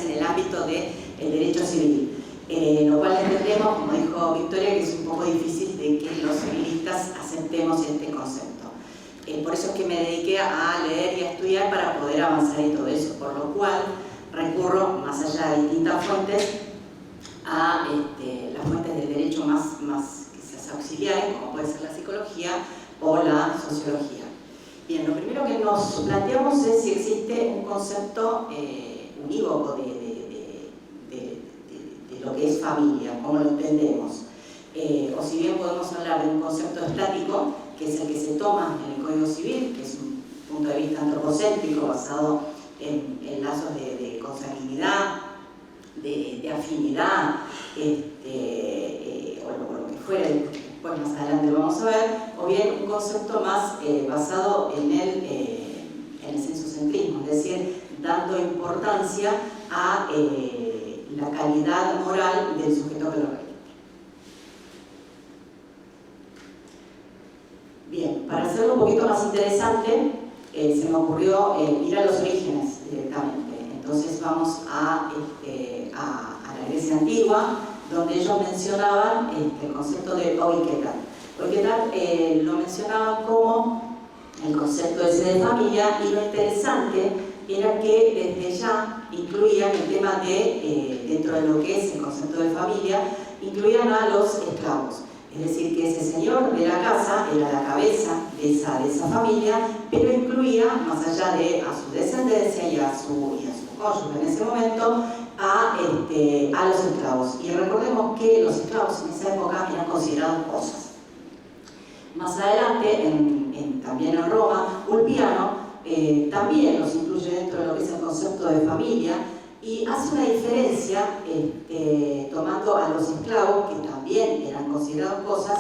en el ámbito del derecho civil. Lo cual entendemos, como dijo Victoria, que es un poco difícil de que los civilistas aceptemos este concepto. Por eso es que me dediqué a leer y a estudiar para poder avanzar en todo eso, por lo cual recurro, más allá de distintas fuentes, a las fuentes del derecho más quizás auxiliares, como puede ser la psicología o la sociología. Bien, lo primero que nos planteamos es si existe un concepto unívoco de lo que es familia, cómo lo entendemos. O si bien podemos hablar de un concepto estático, que es el que se toma en el Código Civil, que es un punto de vista antropocéntrico basado en lazos de consanguinidad, de afinidad, o lo que fuera, después más adelante lo vamos a ver, o bien un concepto más basado en el sensocentrismo, es decir, dando importancia a la calidad moral del sujeto que lo registra. Bien, para hacerlo un poquito más interesante, se me ocurrió ir a los orígenes directamente. Entonces vamos a la Grecia antigua, donde ellos mencionaban el concepto de oiketat. Oiketat lo mencionaban como el concepto ese de familia, y lo interesante era que desde ya incluían el tema de, dentro de lo que es el concepto de familia, incluían a los esclavos. Es decir, que ese señor de la casa era la cabeza de esa familia, pero incluía, más allá de a su descendencia y a su cónyuge en ese momento, a los esclavos. Y recordemos que los esclavos en esa época eran considerados cosas. Más adelante, también en Roma, Ulpiano también los incluye dentro de lo que es el concepto de familia, y hace una diferencia tomando a los esclavos, que también eran considerados cosas,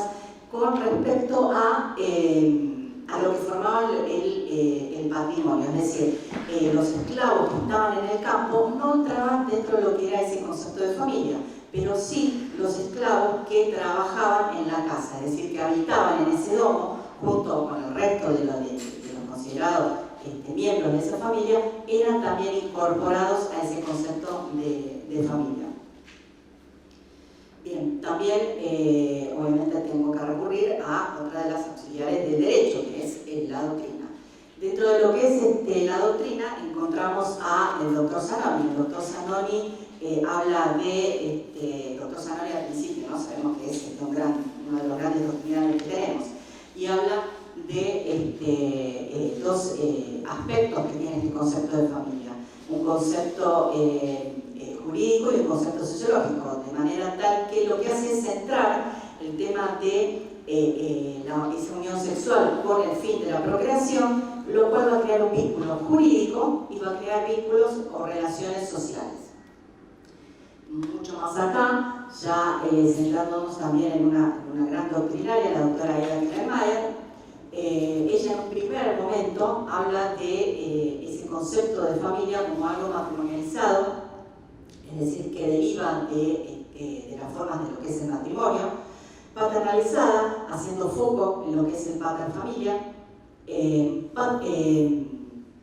con respecto a lo que formaba el patrimonio. Es decir, los esclavos que estaban en el campo no entraban dentro de lo que era ese concepto de familia, pero sí los esclavos que trabajaban en la casa, es decir, que habitaban en ese domo junto con el resto de los considerados miembros de esa familia, eran también incorporados a ese concepto de familia. Bien, también obviamente tengo que recurrir a otra de las auxiliares del derecho, que es la doctrina. Dentro de lo que es la doctrina encontramos al doctor Zanoni. El doctor Zanoni habla de, doctor Zanoni al principio, ¿no? Sabemos que es uno de los grandes doctrinarios que tenemos, y habla de dos aspectos que tiene este concepto de familia: un concepto jurídico y un concepto sociológico, de manera tal que lo que hace es centrar el tema de esa unión sexual con el fin de la procreación, lo cual va a crear un vínculo jurídico y va a crear vínculos o relaciones sociales. Mucho más acá, ya centrándonos también en una gran doctrinaria, la doctora Ida Kirchner. Ella en un primer momento habla de ese concepto de familia como algo matrimonializado, es decir, que deriva de las formas de lo que es el matrimonio, paternalizada, haciendo foco en lo que es el pater-familia,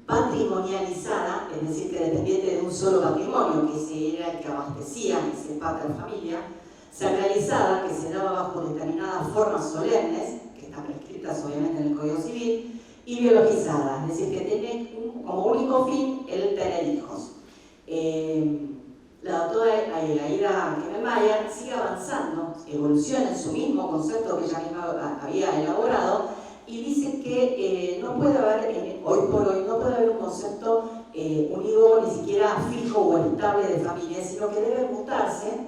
patrimonializada, es decir, que dependiente de un solo patrimonio, que ese era el que abastecía ese pater-familia, sacralizada, que se daba bajo determinadas formas solemnes, están prescritas obviamente en el Código Civil, y biologizada, es decir, que tiene como único fin el tener hijos. La doctora Aida Kemmelmayer sigue avanzando, evoluciona en su mismo concepto que ella misma había elaborado, y dice que no puede haber, hoy por hoy, no puede haber un concepto unívoco, ni siquiera fijo o estable de familia, sino que debe mutarse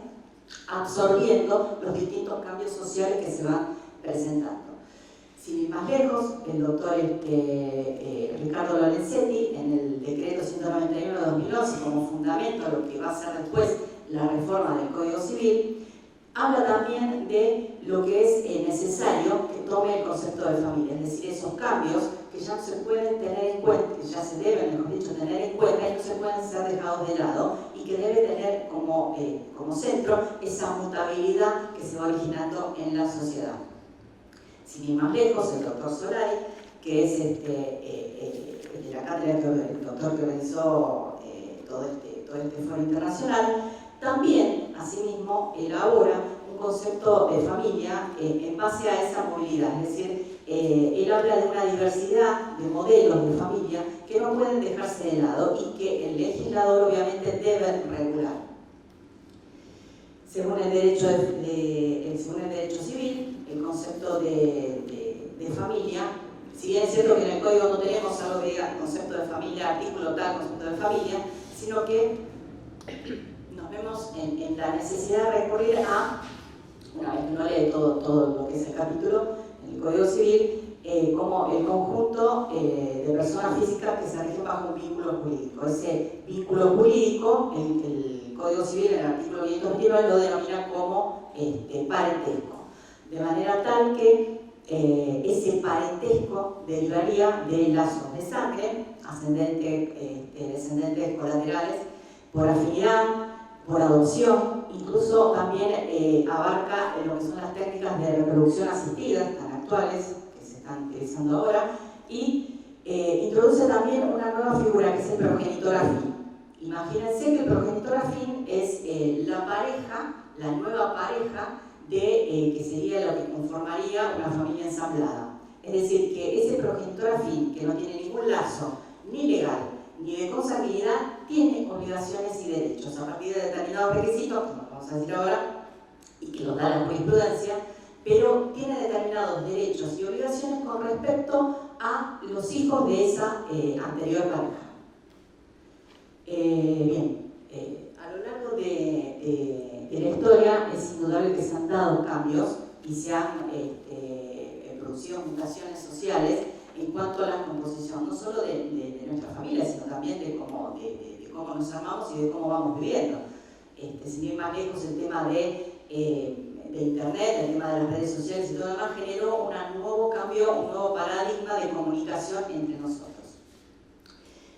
absorbiendo los distintos cambios sociales que se van presentando. Sin ir más lejos, el doctor Ricardo Lorenzetti, en el decreto 191 de 2011, como fundamento a lo que va a ser después la reforma del Código Civil, habla también de lo que es necesario que tome el concepto de familia, es decir, esos cambios que ya se pueden tener en cuenta, que ya se deben, mejor dicho, tener en cuenta, y no se pueden ser dejados de lado, y que debe tener como centro esa mutabilidad que se va originando en la sociedad. Sin ir más lejos, el doctor Solari, que es de la cátedra, el doctor que organizó todo este Foro Internacional, también, asimismo, elabora un concepto de familia en base a esa movilidad, es decir, él habla de una diversidad de modelos de familia que no pueden dejarse de lado y que el legislador obviamente debe regular. Según el derecho, según el derecho civil, el concepto de familia, si bien es cierto que en el código no tenemos algo que diga concepto de familia, artículo tal, concepto de familia, sino que nos vemos en la necesidad de recurrir a, una vez que uno lee todo lo que es el capítulo, en el Código Civil, como el conjunto de personas físicas que se rigen bajo un vínculo jurídico. Ese vínculo jurídico, el Código Civil, en el artículo 529, lo denomina como parentesco. De manera tal que ese parentesco derivaría de lazos de sangre, descendentes colaterales, por afinidad, por adopción, incluso también abarca lo que son las técnicas de reproducción asistida, tan actuales, que se están utilizando ahora, y introduce también una nueva figura que es el progenitor afín. Imagínense que el progenitor afín es la pareja, la nueva pareja, que sería lo que conformaría una familia ensamblada. Es decir, que ese progenitor afín, que no tiene ningún lazo, ni legal, ni de consanguinidad, tiene obligaciones y derechos a partir de determinados requisitos, como vamos a decir ahora, y que los da la jurisprudencia, pero tiene determinados derechos y obligaciones con respecto a los hijos de esa anterior pareja. Bien, a lo largo de la historia es indudable que se han dado cambios y se han producido mutaciones sociales en cuanto a la composición, no solo de nuestra familia, sino también de cómo nos armamos y de cómo vamos viviendo. Sin ir más lejos, el tema de Internet, el tema de las redes sociales y todo lo demás generó un nuevo cambio, un nuevo paradigma de comunicación entre nosotros.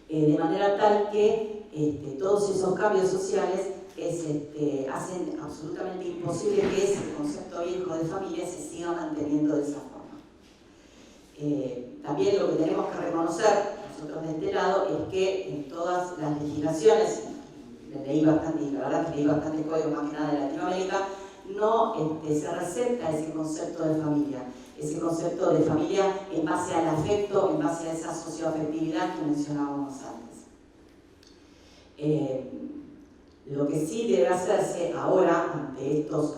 De manera tal que todos esos cambios sociales hacen absolutamente imposible que ese concepto viejo de familia se siga manteniendo de esa forma. También lo que tenemos que reconocer nosotros de este lado es que en todas las legislaciones, leí bastante, y la verdad que leí bastante código más que nada de Latinoamérica, no se recepta ese concepto de familia en base al afecto, en base a esa socioafectividad que mencionábamos antes. Lo que sí debe hacerse ahora ante estos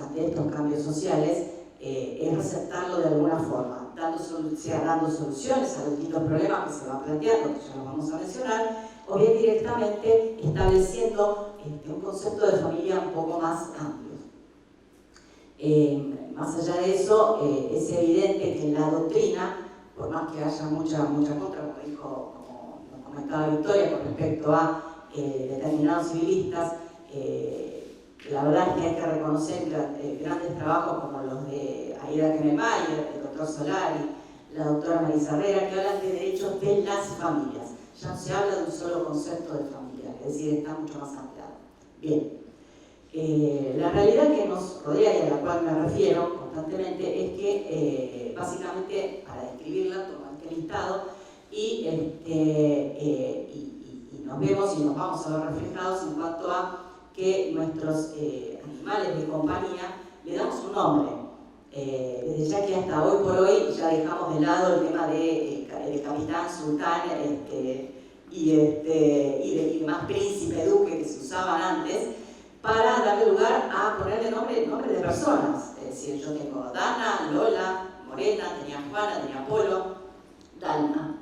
cambios sociales es receptarlo de alguna forma, dando soluciones a los distintos problemas que se van planteando, que ya los vamos a mencionar, o bien directamente estableciendo un concepto de familia un poco más amplio. Más allá de eso, es evidente que en la doctrina, por más que haya mucha contra, como nos comentaba Victoria, con respecto a determinados civilistas, la verdad es que hay que reconocer grandes trabajos como los de Aida Kememayer, el doctor Solari, la doctora Marisa Herrera, que hablan de derechos de las familias. Ya no se habla de un solo concepto de familia, es decir, está mucho más ampliado. Bien, la realidad que nos rodea y a la cual me refiero constantemente es que, básicamente, para describirla, tomo este listado y nos vemos y nos vamos a ver reflejados en cuanto a que nuestros animales de compañía le damos un nombre. Desde ya que hasta hoy por hoy ya dejamos de lado el tema de capitán, sultán y demás príncipe, duque que se usaban antes, para darle lugar a ponerle nombre de personas. Es decir, yo tengo Dana, Lola, Morena, tenía Juana, tenía Polo, Dalma,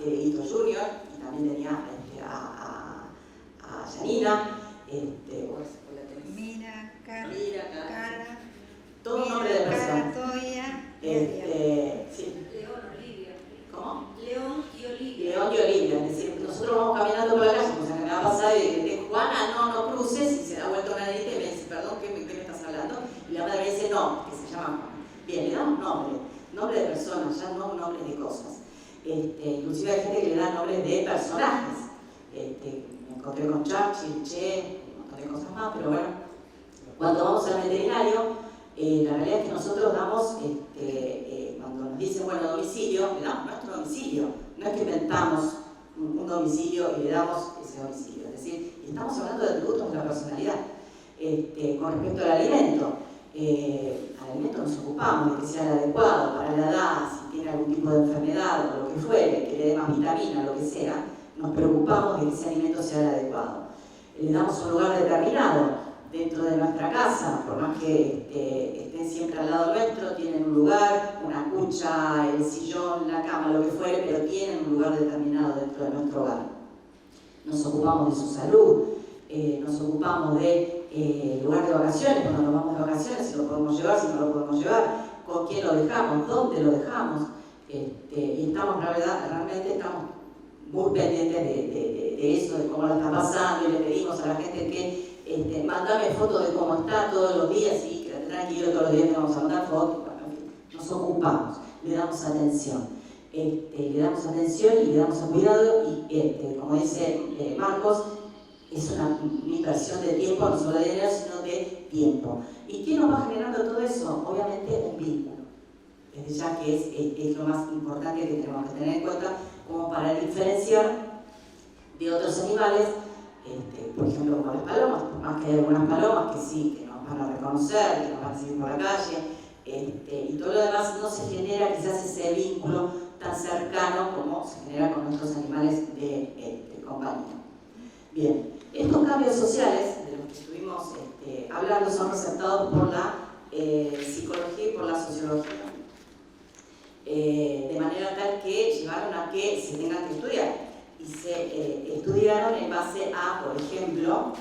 Hito Junior, y también tenía a Yanina, Mira, Cara, todo nombre de persona. Sí. León, Olivia. ¿Cómo? León y Olivia. León y Olivia, es decir, nosotros vamos caminando por la calle, como se me ha pasado, y de Juana, no cruces, y se da vuelta una niñita y me dice, perdón, ¿qué me estás hablando? Y la madre me dice, no, que se llama Juana. Bien, le damos nombre de personas, ya no nombres de cosas. Inclusive hay gente que le da nombres de personajes. Me encontré con Churchill, Che, un montón de cosas más, pero bueno, cuando vamos al veterinario, la realidad es que nosotros damos, cuando nos dicen, bueno, domicilio, le damos nuestro domicilio. No es que inventamos un domicilio y le damos ese domicilio. Es decir, estamos hablando de atributos de la personalidad. Con respecto al alimento nos ocupamos de que sea el adecuado para la edad, si tiene algún tipo de enfermedad o lo que fuere, que le dé más vitamina, lo que sea, nos preocupamos de que ese alimento sea el adecuado. Le damos un lugar determinado dentro de nuestra casa, por más que estén siempre al lado nuestro, tienen un lugar, una cucha, el sillón, la cama, lo que fuere, pero tienen un lugar determinado dentro de nuestro hogar. Nos ocupamos de su salud, nos ocupamos de lugar de vacaciones, cuando nos vamos de vacaciones, si lo podemos llevar, si no lo podemos llevar, con quién lo dejamos, dónde lo dejamos, y estamos, realmente estamos muy pendientes de eso, de cómo lo está pasando, y le pedimos a la gente que mandame fotos de cómo está todos los días, y quédate tranquilo, todos los días te vamos a mandar fotos. Bueno, nos ocupamos, le damos atención. Le damos atención y le damos cuidado, y como dice Marcos, es una inversión de tiempo, no solo de dinero, sino de tiempo. ¿Y qué nos va generando todo eso? Obviamente un vínculo, desde ya que es lo más importante que tenemos que tener en cuenta como para diferenciar de otros animales, por ejemplo como las palomas, por más que hay algunas palomas que sí, que nos van a reconocer, que nos van a seguir por la calle, y todo lo demás, no se genera quizás ese vínculo tan cercano como se genera con nuestros animales de compañía. Bien, estos cambios sociales de los que estuvimos hablando son receptados por la psicología y por la sociología, de manera tal que llevaron a que se tengan que estudiar, y se estudiaron en base a, por ejemplo,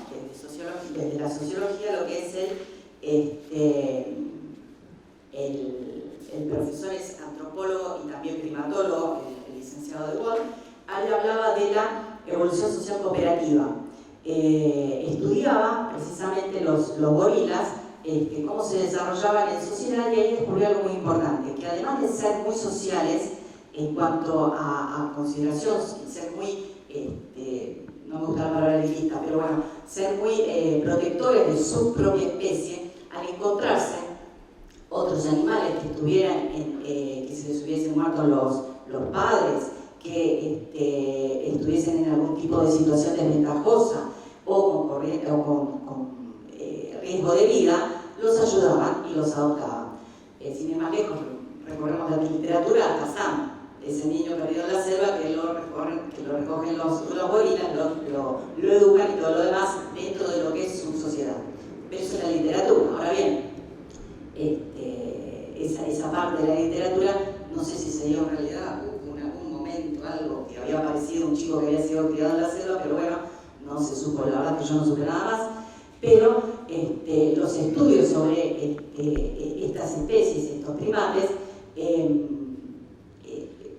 desde la sociología, lo que es el profesor es antropólogo y también primatólogo, el licenciado de Wall. Él hablaba de la evolución social cooperativa. Estudiaba precisamente los gorilas, cómo se desarrollaban en sociedad, y ahí descubrió algo muy importante, que además de ser muy sociales en cuanto a consideración, ser muy, no me gusta la palabra elitista, pero bueno, ser muy protectores de su propia especie, al encontrarse otros animales que estuvieran, que se les hubiesen muerto los padres, que estuviesen en algún tipo de situación desventajosa o con riesgo de vida, los ayudaban y los adoptaban. Sin ir más lejos, recordemos la literatura, Tarzán, ese niño perdido en la selva que lo recogen los gorilas, lo educan y todo lo demás dentro de lo que es su sociedad. Pero eso es la literatura. Ahora bien, esa parte de la literatura, no sé si se dio en realidad, hubo en algún momento algo que había aparecido un chico que había sido criado en la selva, pero bueno, no se supo, la verdad que yo no supe nada más, pero los estudios sobre estas especies, estos primates,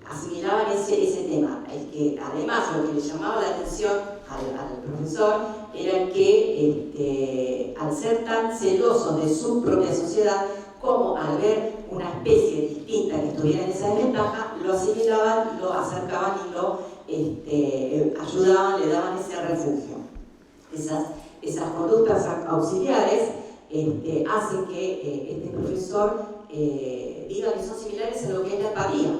asimilaban ese tema, que además lo que le llamaba la atención al profesor era que al ser tan celosos de su propia sociedad, como al ver una especie distinta que estuviera en esa desventaja, lo asimilaban, lo acercaban y lo ayudaban, le daban ese refugio. Esas conductas auxiliares hacen que este profesor diga que son similares a lo que es la empatía.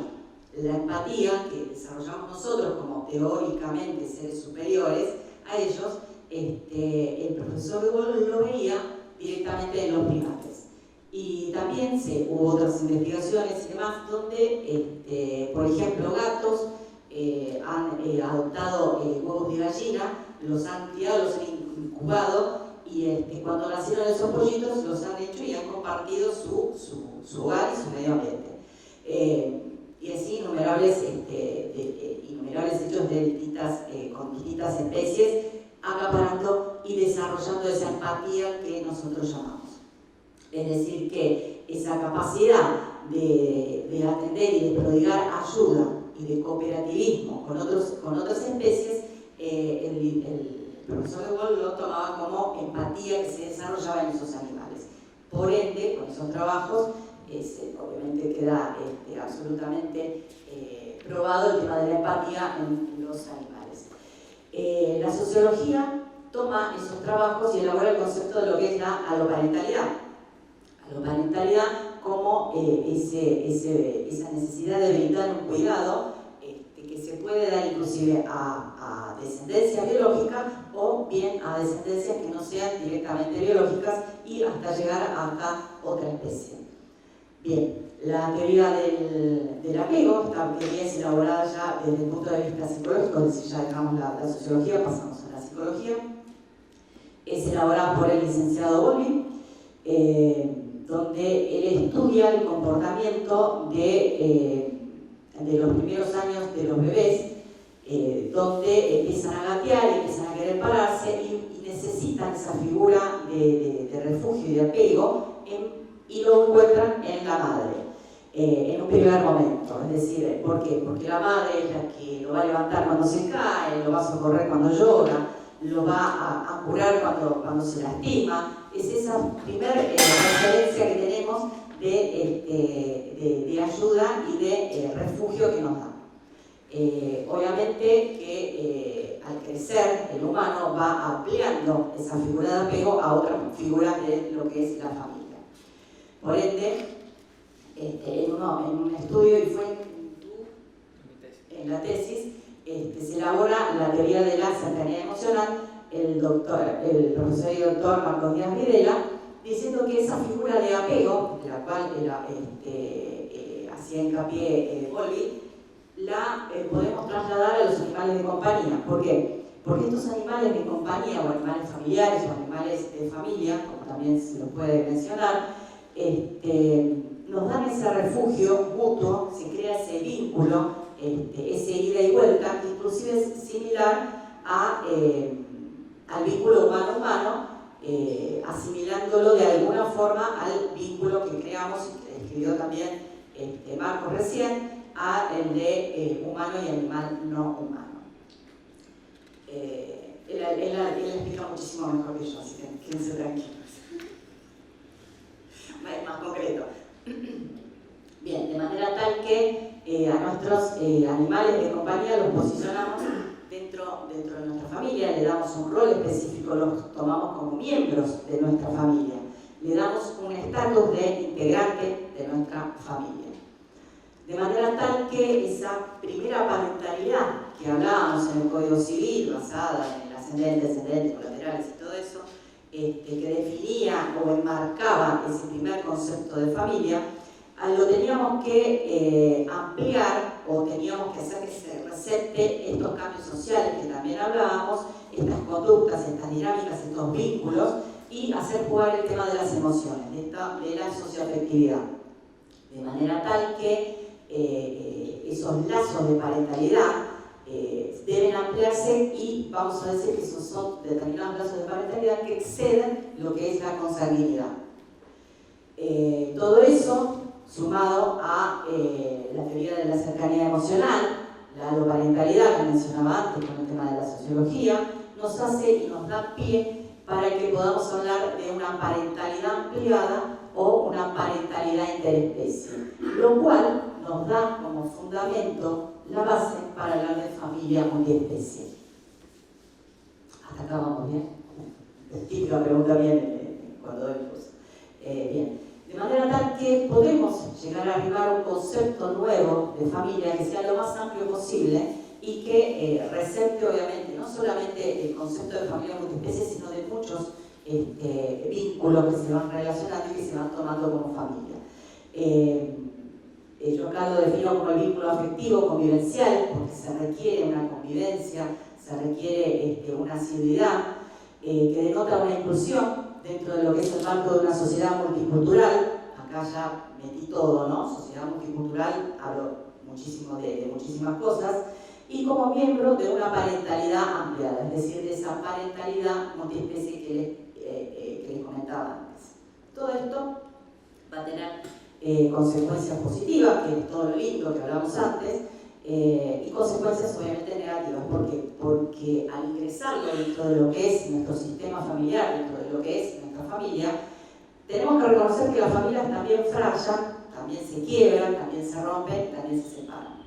La empatía que desarrollamos nosotros como teóricamente seres superiores a ellos, el profesor de Wall lo veía directamente en los primates. Y también hubo otras investigaciones y demás donde, por ejemplo, gatos han adoptado huevos de gallina, los han criado, los han incubado, y cuando nacieron esos pollitos los han hecho y han compartido su hogar y su medio ambiente. Y así innumerables hechos con distintas especies, acaparando y desarrollando esa empatía que nosotros llamamos. Es decir, que esa capacidad de atender y de prodigar ayuda y de cooperativismo con otras especies, el profesor de Wall lo tomaba como empatía que se desarrollaba en esos animales. Por ende, con esos trabajos, obviamente queda absolutamente probado el tema de la empatía en los animales. La sociología toma esos trabajos y elabora el concepto de lo que es la aloparentalidad. Aloparentalidad como esa necesidad de brindar un cuidado que se puede dar inclusive descendencia biológica o bien a descendencias que no sean directamente biológicas y hasta llegar hasta otra especie. Bien, la teoría del apego, esta teoría es elaborada ya desde el punto de vista psicológico, es decir, ya dejamos la sociología, pasamos a la psicología. Es elaborada por el licenciado Bowlby, donde él estudia el comportamiento de los primeros años de los bebés, donde empiezan a gatear, empiezan a querer pararse y necesitan esa figura de refugio y de apego y lo encuentran en la madre, en un primer momento. Es decir, ¿por qué? Porque la madre es la que lo va a levantar cuando se cae, lo va a socorrer cuando llora, lo va a curar cuando se lastima. Es esa primera referencia que tenemos de ayuda y de refugio que nos da. Obviamente que al crecer el humano va ampliando esa figura de apego a otras figuras de lo que es la familia. Por ende, en un estudio, y fue en la tesis, se elabora la teoría de la cercanía emocional, el profesor y doctor Marcos Díaz Videla, diciendo que esa figura de apego, de la cual hacía hincapié Bowlby, la podemos trasladar a los animales de compañía. ¿Por qué? Porque estos animales de compañía, o animales familiares, o animales de familia, como también se los puede mencionar, nos dan ese refugio mutuo, se crea ese vínculo, ese ida y vuelta, que inclusive es similar al vínculo humano-humano, asimilándolo de alguna forma al vínculo que creamos, que escribió también Marcos recién, a el de humano y animal no humano. Él explica muchísimo mejor que yo, así que quédense tranquilos. Más concreto. Bien, de manera tal que a nuestros animales de compañía los posicionamos dentro de nuestra familia, le damos un rol específico, los tomamos como miembros de nuestra familia, le damos un estatus de integrante de nuestra familia. De manera tal que esa primera parentalidad que hablábamos en el Código Civil, basada en el ascendente, descendente, colaterales y todo eso, que definía o enmarcaba ese primer concepto de familia, lo teníamos que ampliar o teníamos que hacer que se recepte estos cambios sociales que también hablábamos, estas conductas, estas dinámicas, estos vínculos, y hacer jugar el tema de las emociones, de la socioafectividad. De manera tal que esos lazos de parentalidad deben ampliarse y vamos a decir que esos son determinados lazos de parentalidad que exceden lo que es la consanguinidad. Todo eso, sumado a la teoría de la cercanía emocional, la aloparentalidad que mencionaba antes con el tema de la sociología, nos hace y nos da pie para que podamos hablar de una parentalidad ampliada o una parentalidad interespecie, lo cual nos da como fundamento la base para hablar de familia multiespecie. Hasta acá vamos bien. Típica pregunta bien cuando doy curso. Bien. De manera tal que podemos llegar a arribar a un concepto nuevo de familia que sea lo más amplio posible y que recepte obviamente no solamente el concepto de familia multiespecie, sino de muchos vínculos que se van relacionando y que se van tomando como familia. Yo acá lo defino como el vínculo afectivo convivencial, porque se requiere una convivencia, se requiere una asiduidad que denota una inclusión dentro de lo que es el marco de una sociedad multicultural. Acá ya metí todo, ¿no? Sociedad multicultural, hablo muchísimo de muchísimas cosas, y como miembro de una parentalidad ampliada, es decir, de esa parentalidad multiespecie que les comentaba antes. Todo esto va a tener consecuencias positivas, que es todo lo lindo que hablamos antes, y consecuencias obviamente negativas. ¿Por qué? Porque al ingresarlo dentro de lo que es nuestro sistema familiar, dentro de lo que es nuestra familia, tenemos que reconocer que las familias también frayan, también se quiebran, también se rompen, también se separan.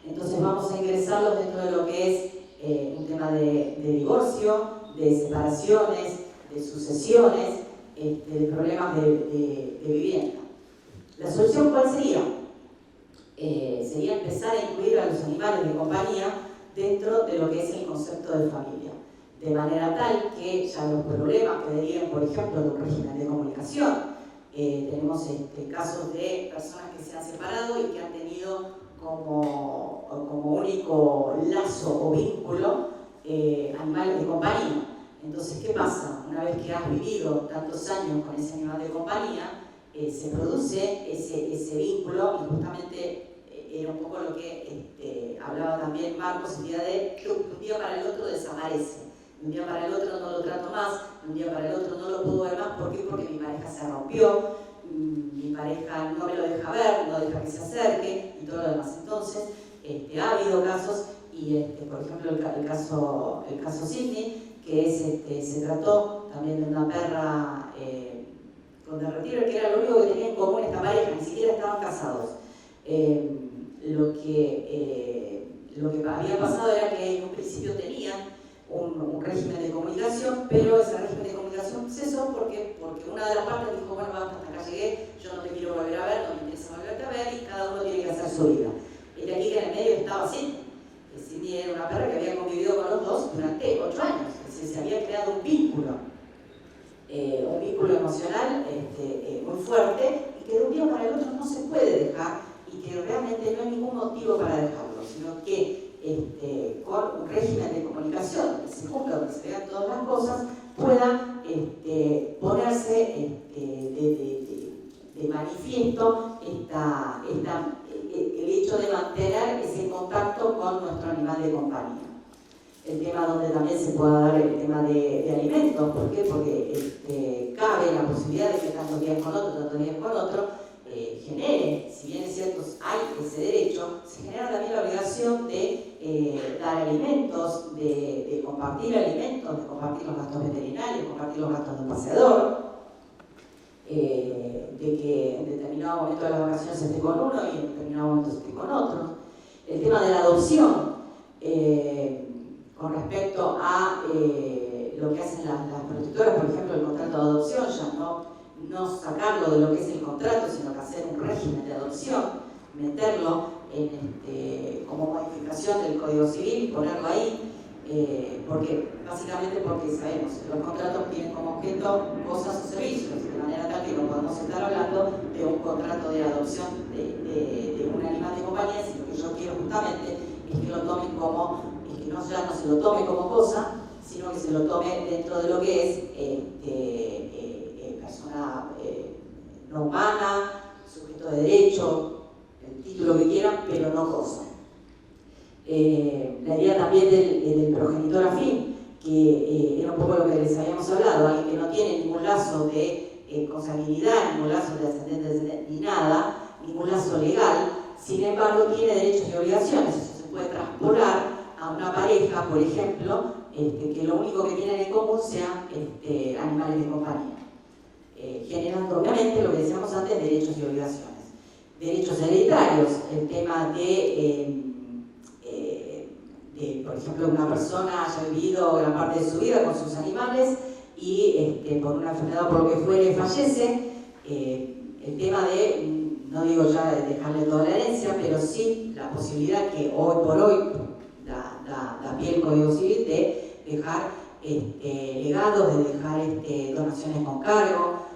Entonces vamos a ingresarlos dentro de lo que es un tema de divorcio, de separaciones, de sucesiones, de problemas de vivienda. ¿La solución cuál sería? Sería empezar a incluir a los animales de compañía dentro de lo que es el concepto de familia. De manera tal que ya los problemas que derivan, por ejemplo, de un régimen de comunicación, tenemos casos de personas que se han separado y que han tenido como único lazo o vínculo animales de compañía. Entonces, ¿qué pasa? Una vez que has vivido tantos años con ese animal de compañía, se produce ese vínculo, y justamente era un poco lo que hablaba también Marcos, el día de que un día para el otro desaparece. De un día para el otro no lo trato más, de un día para el otro no lo puedo ver más. ¿Por qué? Porque mi pareja se rompió, mi pareja no me lo deja ver, no deja que se acerque y todo lo demás. Entonces, ha habido casos, y por ejemplo el caso Sidney, que se trató también de una perra con de retiro, que era lo único que tenía en común esta pareja, ni siquiera estaban casados. Lo que había pasado era que en un principio tenían un régimen de comunicación, pero ese régimen de comunicación cesó porque una de las partes dijo, bueno, basta, hasta acá llegué, yo no te quiero volver a ver, no me interesa volverte a ver, y cada uno tiene que hacer su vida. Y aquí que en el medio estaba Sidney. Sidney era una perra que había convivido con los dos durante 8 años, es decir, se había creado un vínculo emocional muy fuerte, y que de un día para el otro no se puede dejar, y que realmente no hay ningún motivo para dejarlo, sino que con un régimen de comunicación que se cumpla, donde se vean todas las cosas, pueda ponerse de manifiesto el hecho de mantener ese contacto con nuestro animal de compañía. El tema donde también se pueda dar el tema de alimentos. ¿Por qué? Porque cabe la posibilidad de que tantos días con otro, genere, si bien es cierto, hay ese derecho, se genera también la obligación de dar alimentos, de compartir alimentos, de compartir los gastos veterinarios, de compartir los gastos de un paseador, de que en determinado momento de las vacaciones esté con uno y en determinado momento esté con otro. El tema de la adopción, con respecto a lo que hacen las protectoras, por ejemplo, el contrato de adopción, ya no sacarlo de lo que es el contrato, sino que hacer un régimen de adopción, meterlo como modificación del Código Civil y ponerlo ahí, básicamente porque sabemos que los contratos tienen como objeto cosas o servicios, de manera tal que no podemos estar hablando de un contrato de adopción de un animal de compañía, sino que yo quiero justamente es que lo tomen ya no se lo tome como cosa, sino que se lo tome dentro de lo que es persona no humana, sujeto de derecho, el título que quieran, pero no cosa. La idea también del progenitor afín, que era un poco lo que les habíamos hablado, alguien que no tiene ningún lazo de consanguinidad, ningún lazo de ascendente ni nada, ningún lazo legal, sin embargo tiene derechos y obligaciones. Eso se puede traspolar a una pareja, por ejemplo, que lo único que tienen en común sean animales de compañía, generando obviamente lo que decíamos antes, derechos y obligaciones. Derechos hereditarios, el tema de por ejemplo, una persona haya vivido gran parte de su vida con sus animales y por una enfermedad o por lo que fuere fallece, el tema de, no digo ya de dejarle toda la herencia, pero sí la posibilidad que hoy por hoy da pie el Código Civil de dejar legados, de dejar donaciones con cargo,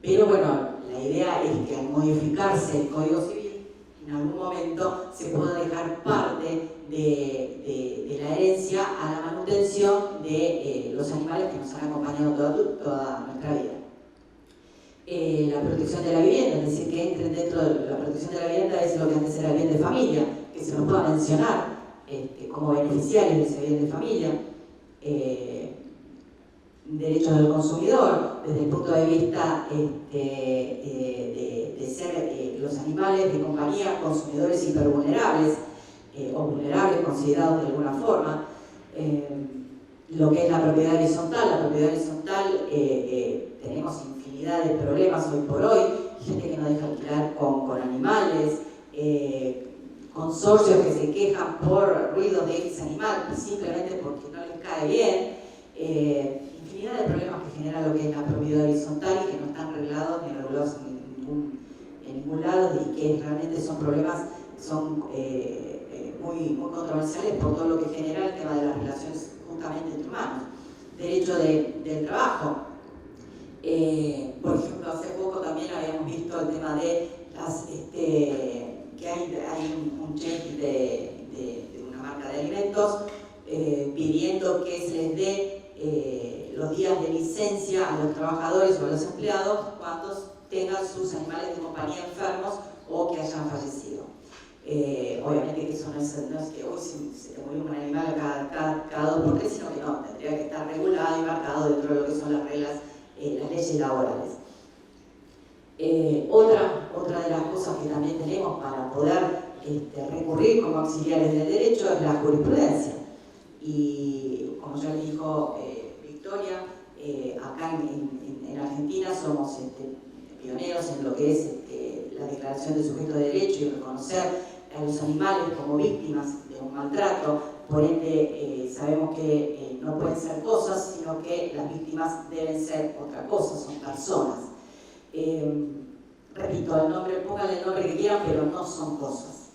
pero bueno, la idea es que al modificarse el Código Civil, en algún momento se pueda dejar parte de la herencia a la manutención de los animales que nos han acompañado toda nuestra vida. La protección de la vivienda, es decir, que entren dentro de la protección de la vivienda, es lo que antes era el bien de familia, que se nos pueda mencionar como beneficiarios de ese bien de familia. Derechos del consumidor, desde el punto de vista de ser los animales de compañía consumidores hipervulnerables o vulnerables considerados de alguna forma. Lo que es la propiedad horizontal, tenemos infinidad de problemas hoy por hoy, gente que no deja alquilar con animales, consorcios que se quejan por ruidos de X animal simplemente porque no les cae bien, infinidad de problemas que genera lo que es la propiedad horizontal y que no están reglados ni regulados en ningún lado, y que realmente son problemas muy muy controversiales por todo lo que genera el tema de las relaciones justamente entre humanos. Derecho del trabajo. Por ejemplo, hace poco también habíamos visto el tema de que hay un check de una marca de alimentos pidiendo que se les dé los días de licencia a los trabajadores o a los empleados cuando tengan sus animales de compañía enfermos o que hayan fallecido. Obviamente que eso no es que hoy se te murió un animal cada 2 por 3, sino que no, tendría que estar regulado y marcado dentro de lo que son las reglas, las leyes laborales. Otra de las cosas que también tenemos para poder recurrir como auxiliares del derecho es la jurisprudencia. Y como ya le dijo Victoria, acá en Argentina somos pioneros en lo que es la declaración de sujeto de derecho y reconocer a los animales como víctimas de un maltrato. Por ende, sabemos que no pueden ser cosas, sino que las víctimas deben ser otra cosa, son personas. Repito, pónganle el nombre que quieran, pero no son cosas.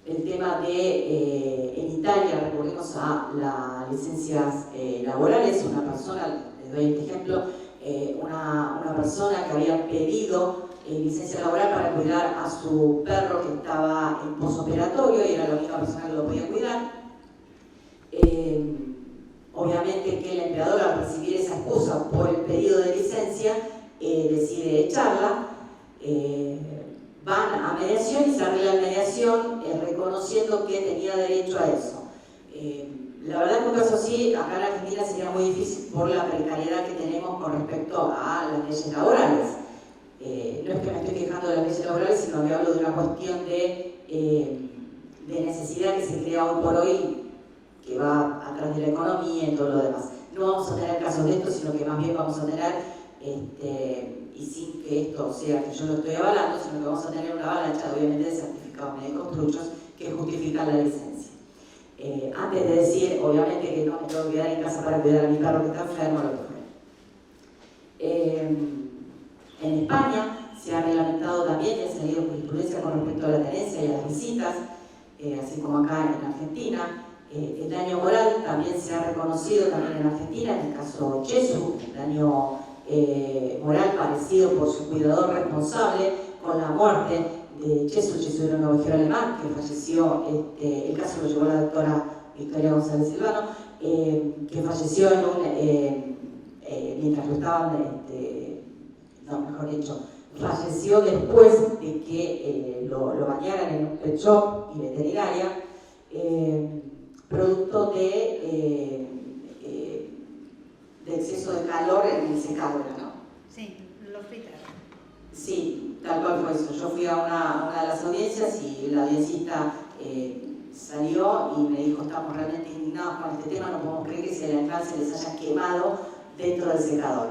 El tema de, en Italia recurrimos a las licencias laborales. Una persona, les doy este ejemplo, una persona que había pedido licencia laboral para cuidar a su perro que estaba en posoperatorio y era la única persona que lo podía cuidar. Obviamente que el empleador, al recibir esa excusa por el pedido de licencia, decide echarla. Van a mediación y se arregla la mediación reconociendo que tenía derecho a eso. La verdad que un caso así, acá en Argentina sería muy difícil por la precariedad que tenemos con respecto a las leyes laborales. No es que me estoy quejando de las leyes laborales, sino que hablo de una cuestión de necesidad que se crea hoy por hoy, que va atrás de la economía y todo lo demás. No vamos a tener casos de esto, sino que más bien vamos a tener, y sin que esto sea que yo lo estoy avalando, sino que vamos a tener una avalancha, obviamente, de certificados médicos truchos que justifican la licencia. Antes de decir, obviamente, que no me tengo que quedar en casa para cuidar a mi perro que está enfermo, lo cogeré. En España se ha reglamentado también y ha salido jurisprudencia con respecto a la tenencia y a las visitas, así como acá en Argentina. El daño moral también se ha reconocido también en Argentina, en el caso Chesu, el daño moral padecido por su cuidador responsable con la muerte de Chesu. Chesu era un ovejero alemán que falleció, el caso lo llevó la doctora Victoria González Silvano, que falleció mientras lo estaban, mejor dicho, falleció después de que lo bañaran en un pet shop y veterinaria, producto de exceso de calor en el secadero, ¿no? Sí, lo fritaron. Sí, tal cual fue eso. Yo fui a una de las audiencias y la audiencista salió y me dijo: estamos realmente indignados con este tema, no podemos creer que el animal se les haya quemado dentro del secador.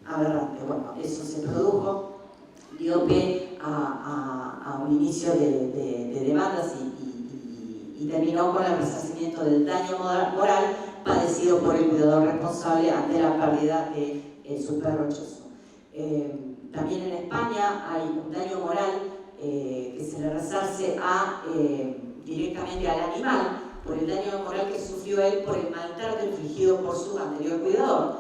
Aberrante. Bueno, eso se produjo, dio pie a un inicio de demandas y terminó con el resarcimiento del daño moral padecido por el cuidador responsable ante la pérdida de su perro Chesu. También en España hay un daño moral que se le resarce directamente al animal por el daño moral que sufrió él por el maltrato infligido por su anterior cuidador.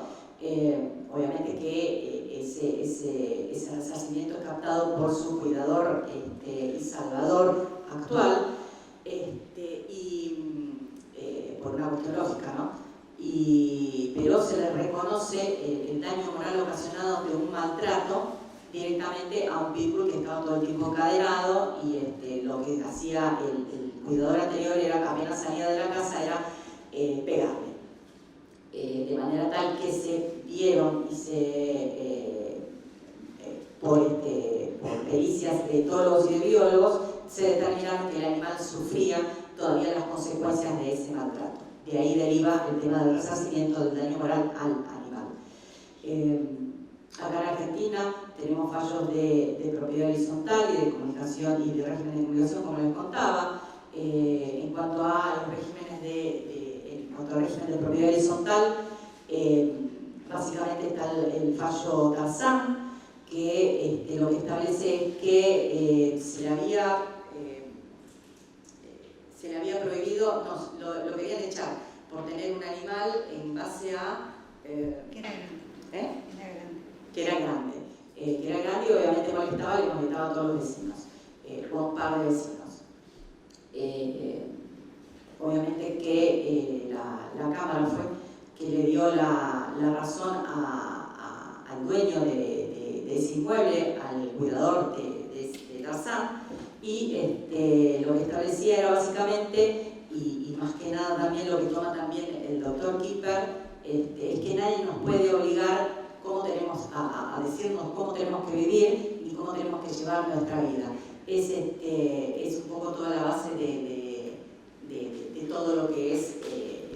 Obviamente que ese resarcimiento es captado por su cuidador y salvador actual, por una cuestión lógica, ¿no? Pero se le reconoce el daño moral ocasionado de un maltrato directamente a un pitbull que estaba todo el tiempo encadenado y lo que hacía el cuidador anterior era, apenas salía de la casa, era pegarle. De manera tal que se vieron y por pericias de etólogos y de biólogos se determinaron que el animal sufría todavía las consecuencias de ese maltrato. De ahí deriva el tema del resarcimiento del daño moral al animal. Acá en Argentina tenemos fallos de propiedad horizontal y de comunicación y de régimen de comunicación, como les contaba. En cuanto a los regímenes régimen de propiedad horizontal, básicamente está el fallo Tarzán, que lo que establece es que se le había se le había prohibido, no, lo querían echar por tener un animal en base a... Que era grande. Que era grande. Que era grande y obviamente molestaba a todos los vecinos, o a un par de vecinos. Obviamente que la Cámara fue que le dio la razón al dueño de ese inmueble, al cuidador de Tarzán, y lo que establecía era básicamente, y más que nada también lo que toma también el doctor Kipper, es que nadie nos puede obligar a decirnos cómo tenemos que vivir y cómo tenemos que llevar nuestra vida. Es un poco toda la base de todo lo que es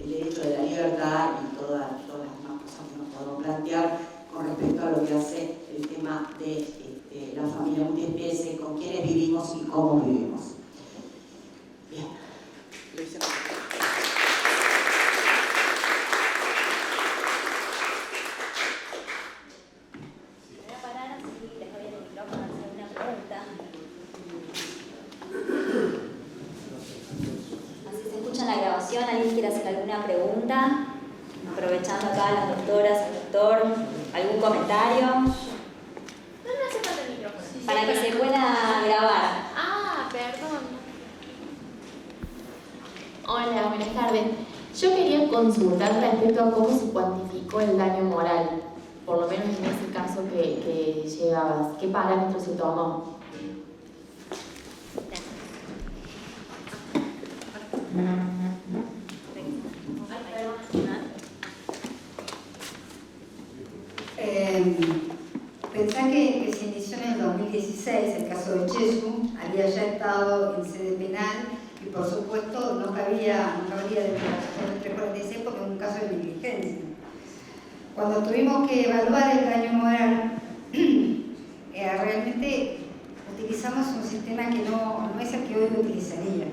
el derecho de la libertad y todas las demás cosas que nos podemos plantear con respecto a lo que hace el tema de la familia multiespecie, con quienes vivimos y cómo vivimos. Bien. Lo hice. Voy a parar así, les doy el micrófono para hacer una pregunta. Así se escucha en la grabación. ¿Alguien quiere hacer alguna pregunta? Aprovechando acá a las doctoras, al doctor, ¿algún comentario? No hace falta el micrófono. Para que se pueda grabar. Ah, perdón. Hola, buenas tardes. Yo quería consultar respecto a cómo se cuantificó el daño moral, por lo menos en ese caso que llevabas. ¿Qué parámetros se tomó? Pensá que se inició en el 2016 el caso de Chesu, había ya estado en sede penal y por supuesto no cabía declaración del 346 porque es un caso de negligencia. Cuando tuvimos que evaluar el daño moral, realmente utilizamos un sistema que no es el que hoy utilizaría,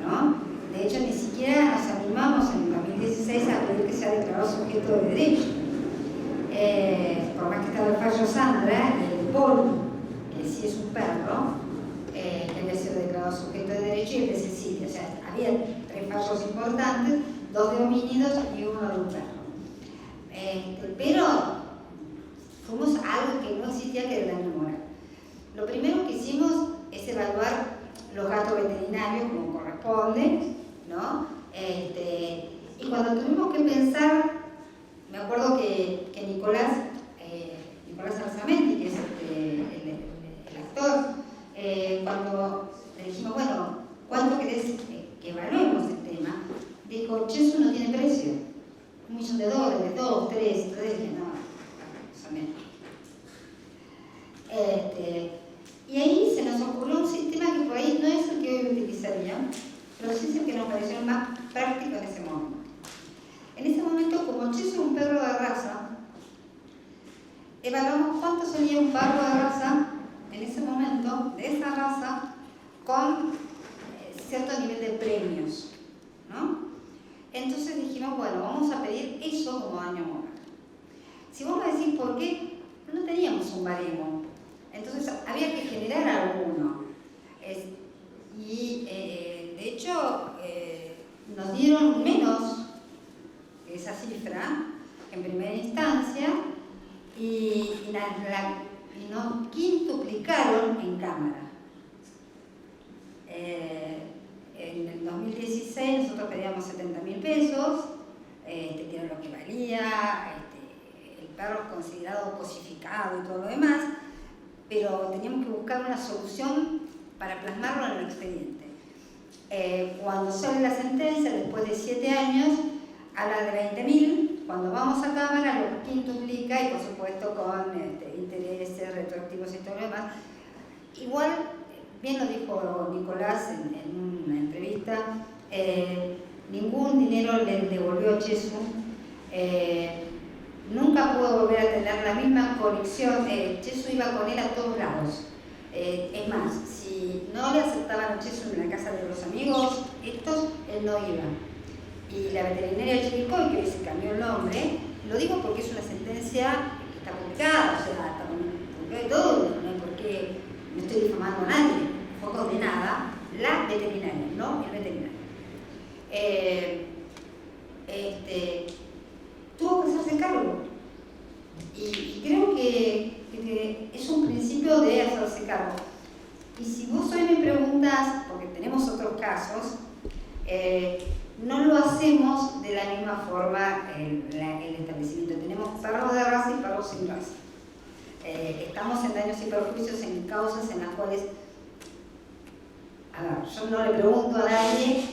¿no? De hecho, ni siquiera nos animamos en el 2016 a pedir que sea declarado sujeto de derecho. Por más que estaba el fallo Sandra y el Paul, que sí es un perro, que había sido declarado sujeto de derecho, y el de Cecilia. O sea, había 3 fallos importantes, 2 de homínidos y 1 de un perro. Pero fuimos a algo que no existía, que era el daño moral. Lo primero que hicimos es evaluar los gastos veterinarios como corresponde, ¿no? Y cuando tuvimos que pensar, me acuerdo que Nicolás Arzamendi, que es el actor, cuando le dijimos, bueno, ¿cuánto querés que evaluemos el tema? Dijo, Chesu no tiene precio. $1 millón, 2, 3, dije, no, más o menos. Y ahí se nos ocurrió un sistema que por ahí no es el que hoy utilizarían, pero sí es el que nos pareció más práctico en ese momento. En ese momento, como Chesu es un perro de raza, evaluamos cuánto salía un perro de raza en ese momento, de esa raza, con cierto nivel de premios, ¿no? Entonces dijimos, bueno, vamos a pedir eso como daño moral. Si vos me decís por qué, no teníamos un baremo. Entonces había que generar alguno. De hecho, nos dieron menos que esa cifra en primera instancia y nos quintuplicaron en cámara. En el 2016 nosotros pedíamos 70.000 pesos, que era lo que valía, el perro considerado cosificado y todo lo demás, pero teníamos que buscar una solución para plasmarlo en el expediente. Cuando sale la sentencia, después de 7 años, habla de 20.000, cuando vamos a cámara lo quintuplica y por supuesto con intereses retroactivos y todo lo demás. Igual, bien lo dijo Nicolás en una entrevista, ningún dinero le devolvió Chesu, nunca pudo volver a tener la misma conexión. Chesu iba con él a todos lados. Es más, si no le aceptaban a Chesu en la casa de los amigos, él no iba. Y la veterinaria de Chiricoy, que hoy se cambió el nombre, lo digo porque es una sentencia que está publicada, o sea, está publicada y todo, no es porque no estoy difamando a nadie, fue condenada la veterinaria, no el veterinario. Tuvo que hacerse cargo. Y creo que es un principio de hacerse cargo. Y si vos hoy me preguntas, porque tenemos otros casos, no lo hacemos de la misma forma el establecimiento. Tenemos perros de raza y perros sin raza. Estamos en daños y perjuicios en causas en las cuales, a ver, yo no le pregunto a nadie,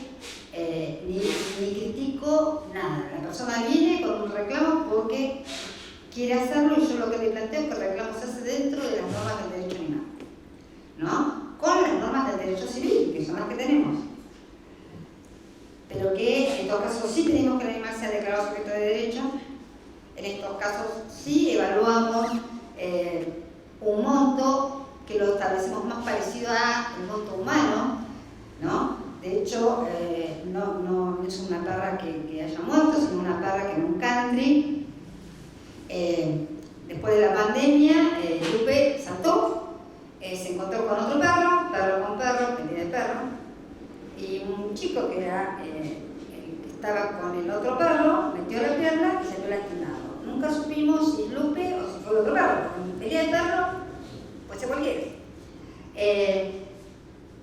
ni critico nada. La persona viene con un reclamo porque quiere hacerlo y yo lo que le planteo es que el reclamo se hace dentro de las normas del derecho animal, ¿no? Con las normas del derecho civil, que son las que tenemos. Pero que en estos casos sí pedimos que el animal sea declarado sujeto de derecho, en estos casos sí evaluamos un monto que lo establecemos más parecido al monto humano, ¿no? De hecho, no es una perra que haya muerto, sino una perra que en un country, después de la pandemia, Lupe saltó, se encontró con otro perro con perro, pelea de perro, y un chico que era el que estaba con el otro perro metió la pierna y salió lastimado. Nunca supimos si es Lupe o si fue el otro perro, porque en pelea de perro puede ser cualquiera.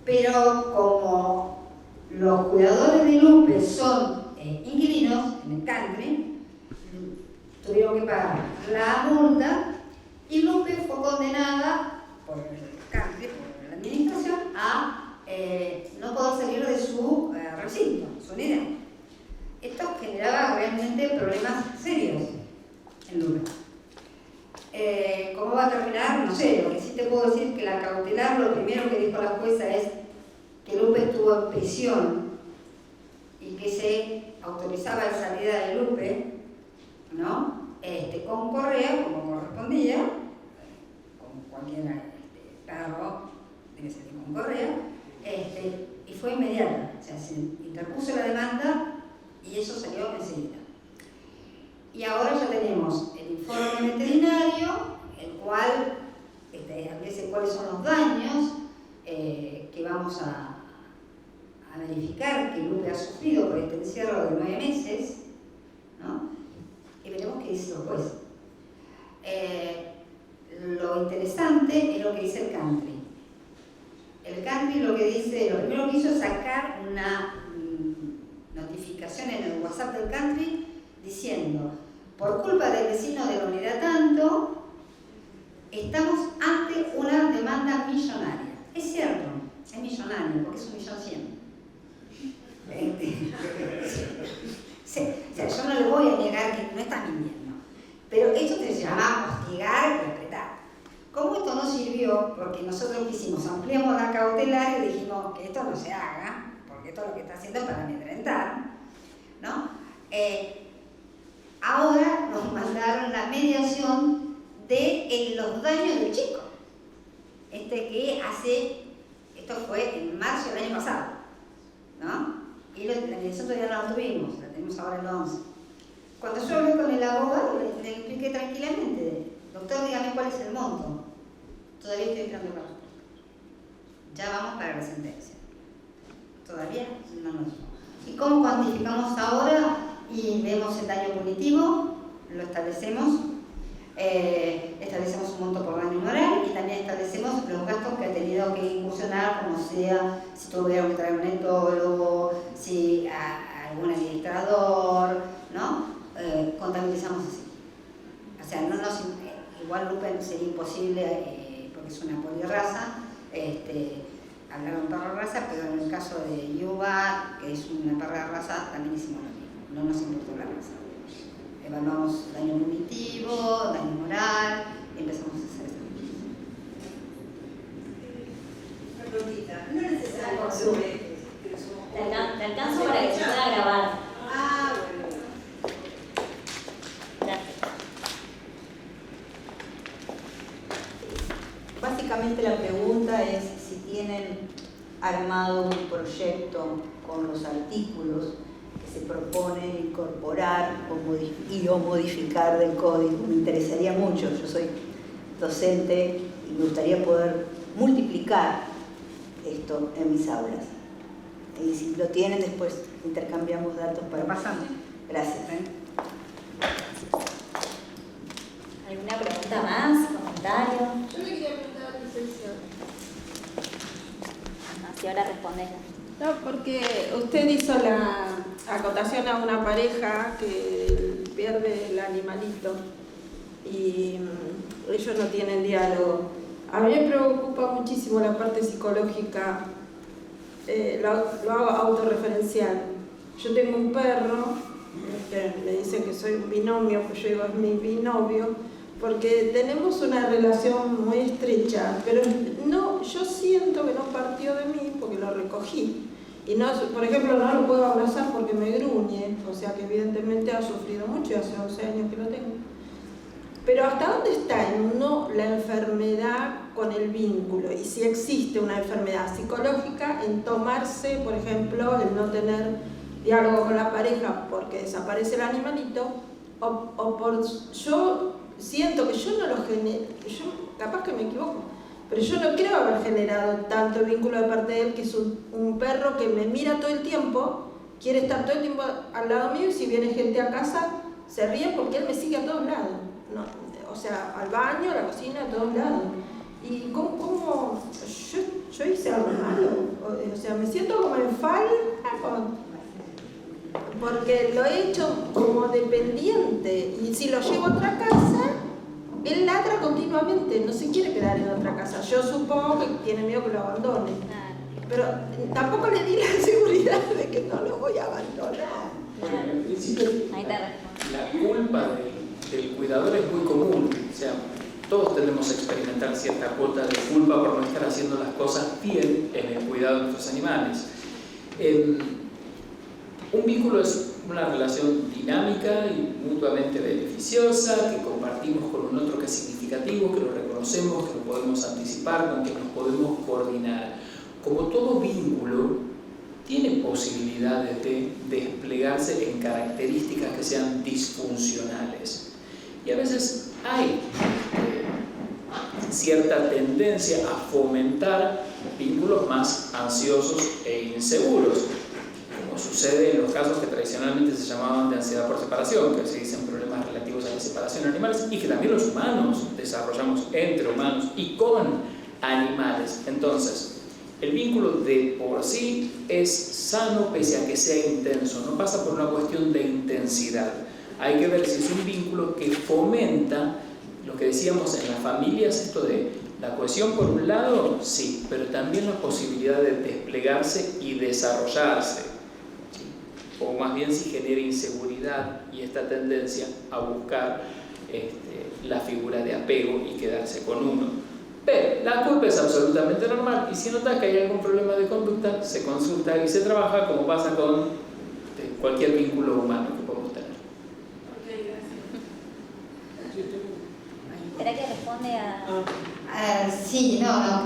Pero como los cuidadores de Lupe son inquilinos en el country, tuvieron que pagar la multa y Lupe fue condenada por el country, por la administración, a no poder salir de su recinto, su unidad. Esto generaba realmente problemas serios en Lupe. ¿Cómo va a terminar? No sé, lo que sí te puedo decir es que la cautelar, lo primero que dijo la jueza es que Lupe estuvo en prisión y que se autorizaba la salida de Lupe, ¿no? Con correa, como correspondía, como cualquier perro debe salir con correa, y fue inmediata, o sea, se interpuso la demanda y eso salió enseguida. Y ahora ya tenemos el informe veterinario, el cual establece cuáles son los daños que vamos a verificar que Lupe ha sufrido por este encierro de 9 meses, ¿no? Y veremos qué dice el juez. Lo interesante es lo que dice el country. El country lo primero que hizo es sacar una notificación en el WhatsApp del country diciendo: por culpa del vecino de la unidad tanto, estamos ante una demanda millonaria. Es cierto, es millonario, porque es 1.100.000. Sí, o sea, yo no le voy a negar que no está mintiendo, pero esto se llama hostigar y apretar. Como esto no sirvió, porque nosotros quisimos, ampliamos la cautelar y dijimos que esto no se haga, porque esto lo que está haciendo es para amedrentar, ¿no? Ahora nos mandaron la mediación de los daños del chico. Esto fue en marzo del año pasado, ¿no? Y la mediación todavía no la tuvimos, la tenemos ahora el 11. Cuando yo hablé con el abogado, le expliqué tranquilamente: doctor, dígame cuál es el monto. Todavía estoy esperando la respuesta. Ya vamos para la sentencia. Todavía no nos vamos. ¿Y cómo cuantificamos ahora? Y vemos el daño punitivo, lo establecemos, establecemos un monto por daño moral y también establecemos los gastos que ha tenido que incursionar, como sea, si tuvieron que traer un etólogo, si algún administrador, ¿no? Contabilizamos así. O sea, igual Lupe sería imposible, porque es una polirraza, hablar un perro de raza, pero en el caso de Yuba, que es una perra de raza, también hicimos lo mismo. No nos importó la raza. Evaluamos daño punitivo, daño moral, y empezamos a hacer eso. Una preguntita. No es necesario Te alcanzo para que se pueda grabar. Ah, bueno. Gracias. Básicamente la pregunta es si tienen armado un proyecto con los artículos que se proponen incorporar o modificar del código. Me interesaría mucho, yo soy docente y me gustaría poder multiplicar esto en mis aulas. Y si lo tienen, después intercambiamos datos para pasando. Gracias. ¿Alguna pregunta más? ¿Comentario? Yo le quería preguntar a la licenciada. Si ahora respondés. No, porque usted hizo la acotación a una pareja que pierde el animalito y ellos no tienen diálogo. A mí me preocupa muchísimo la parte psicológica, lo hago autorreferencial. Yo tengo un perro, que me dicen que soy un binomio, pues yo digo es mi binomio, porque tenemos una relación muy estrecha, pero no, yo siento que no partió de mí porque lo recogí. Y no, por ejemplo, no lo puedo abrazar porque me gruñe, o sea que evidentemente ha sufrido mucho y hace 11 años que lo tengo. Pero ¿hasta dónde está en uno la enfermedad con el vínculo? Y si existe una enfermedad psicológica en tomarse, por ejemplo, el no tener diálogo con la pareja porque desaparece el animalito, o por yo siento que yo no lo genero, yo capaz que me equivoco, pero yo no creo haber generado tanto vínculo de parte de él, que es un perro que me mira todo el tiempo, quiere estar todo el tiempo al lado mío y si viene gente a casa se ríe porque él me sigue a todos lados, ¿no? O sea, al baño, a la cocina, a todos lados. ¿Y cómo yo hice algo malo? O sea, me siento como en falta porque lo he hecho como dependiente y si lo llevo a otra casa, él ladra continuamente, no se quiere quedar en otra casa. Yo supongo que tiene miedo que lo abandone, pero tampoco le di la seguridad de que no lo voy a abandonar. En principio, la culpa del cuidador es muy común, o sea, todos tenemos que experimentar cierta cuota de culpa por no estar haciendo las cosas bien en el cuidado de nuestros animales. Un vínculo es una relación dinámica y mutuamente beneficiosa, que compartimos con un otro que es significativo, que lo reconocemos, que lo podemos anticipar, con que nos podemos coordinar. Como todo vínculo, tiene posibilidades de desplegarse en características que sean disfuncionales. Y a veces hay cierta tendencia a fomentar vínculos más ansiosos e inseguros, como sucede en los casos que tradicionalmente se llamaban de ansiedad por separación, que se dicen problemas relativos a la separación de animales, y que también los humanos desarrollamos entre humanos y con animales. Entonces, el vínculo de por sí es sano pese a que sea intenso, no pasa por una cuestión de intensidad. Hay que ver si es un vínculo que fomenta lo que decíamos en las familias, esto de la cohesión por un lado, sí, pero también la posibilidad de desplegarse y desarrollarse, ¿sí? O más bien si genera inseguridad y esta tendencia a buscar la figura de apego y quedarse con uno. Pero la culpa es absolutamente normal y si notas que hay algún problema de conducta, se consulta y se trabaja como pasa con cualquier vínculo humano que podemos tener. Ok, gracias. ¿Será que responde a...? Sí,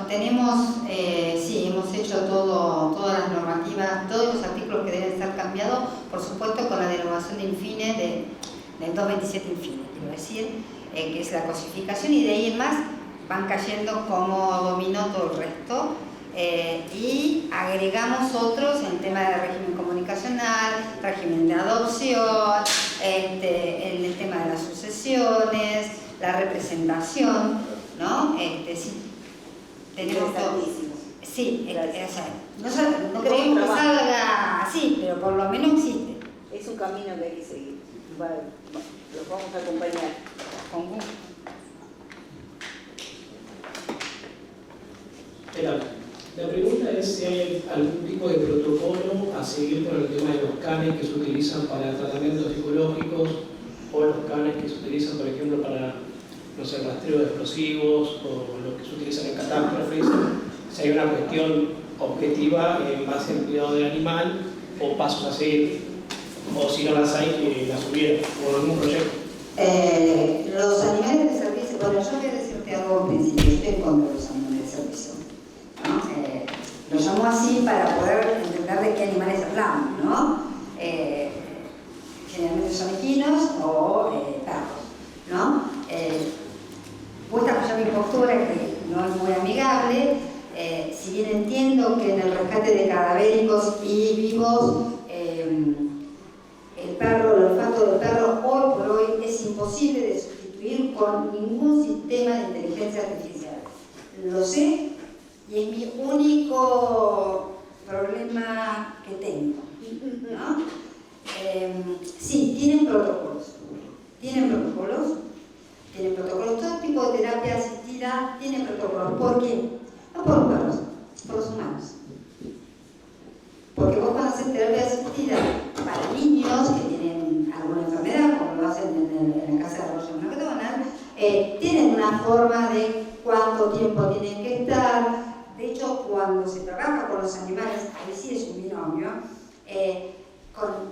tenemos, sí, hemos hecho todas las normativas, todos los artículos que deben ser cambiados, por supuesto con la derogación de infine, del 227 infine, quiero decir, que es la cosificación, y de ahí en más van cayendo como dominó todo el resto, y agregamos otros en tema de régimen comunicacional, régimen de adopción, en el tema de las sucesiones, la representación, ¿no? Sí, tenemos todo. Sí, o sea, no creemos que salga así, pero por lo menos existe. Es un camino que hay que seguir. Los vamos a acompañar. Con gusto. La pregunta es si hay algún tipo de protocolo a seguir con el tema de los canes que se utilizan para tratamientos psicológicos o los canes que se utilizan, por ejemplo, para los rastreo de explosivos o los que se utilizan en catástrofes. Si hay una cuestión objetiva en base al cuidado del animal o pasos a seguir, o si no las hay, que las hubiera, o algún proyecto. Los animales de servicio, bueno, yo voy a decirte algo en principio, yo estoy en contra de los animales de servicio, ¿no? Lo llamo así para poder entender de qué animales hablamos, ¿no? Generalmente son equinos o perros, ¿no? Puesta a apoyar mi postura, que no es muy amigable, si bien bien entiendo que en el rescate de cadavéricos y vivos, el olfato del perro hoy por hoy es imposible de sustituir con ningún sistema de inteligencia artificial. Lo sé y es mi único problema que tengo, ¿no? Sí, tienen protocolos, todo tipo de terapia asistida tiene protocolos. ¿Por qué? No por los perros, por los humanos. Porque vos cuando haces terapia asistida para niños que tienen alguna enfermedad, como lo hacen en la casa de Roger McDonald, tienen una forma de cuánto tiempo tienen que estar. De hecho, cuando se trabaja con los animales, ahí sí es un binomio,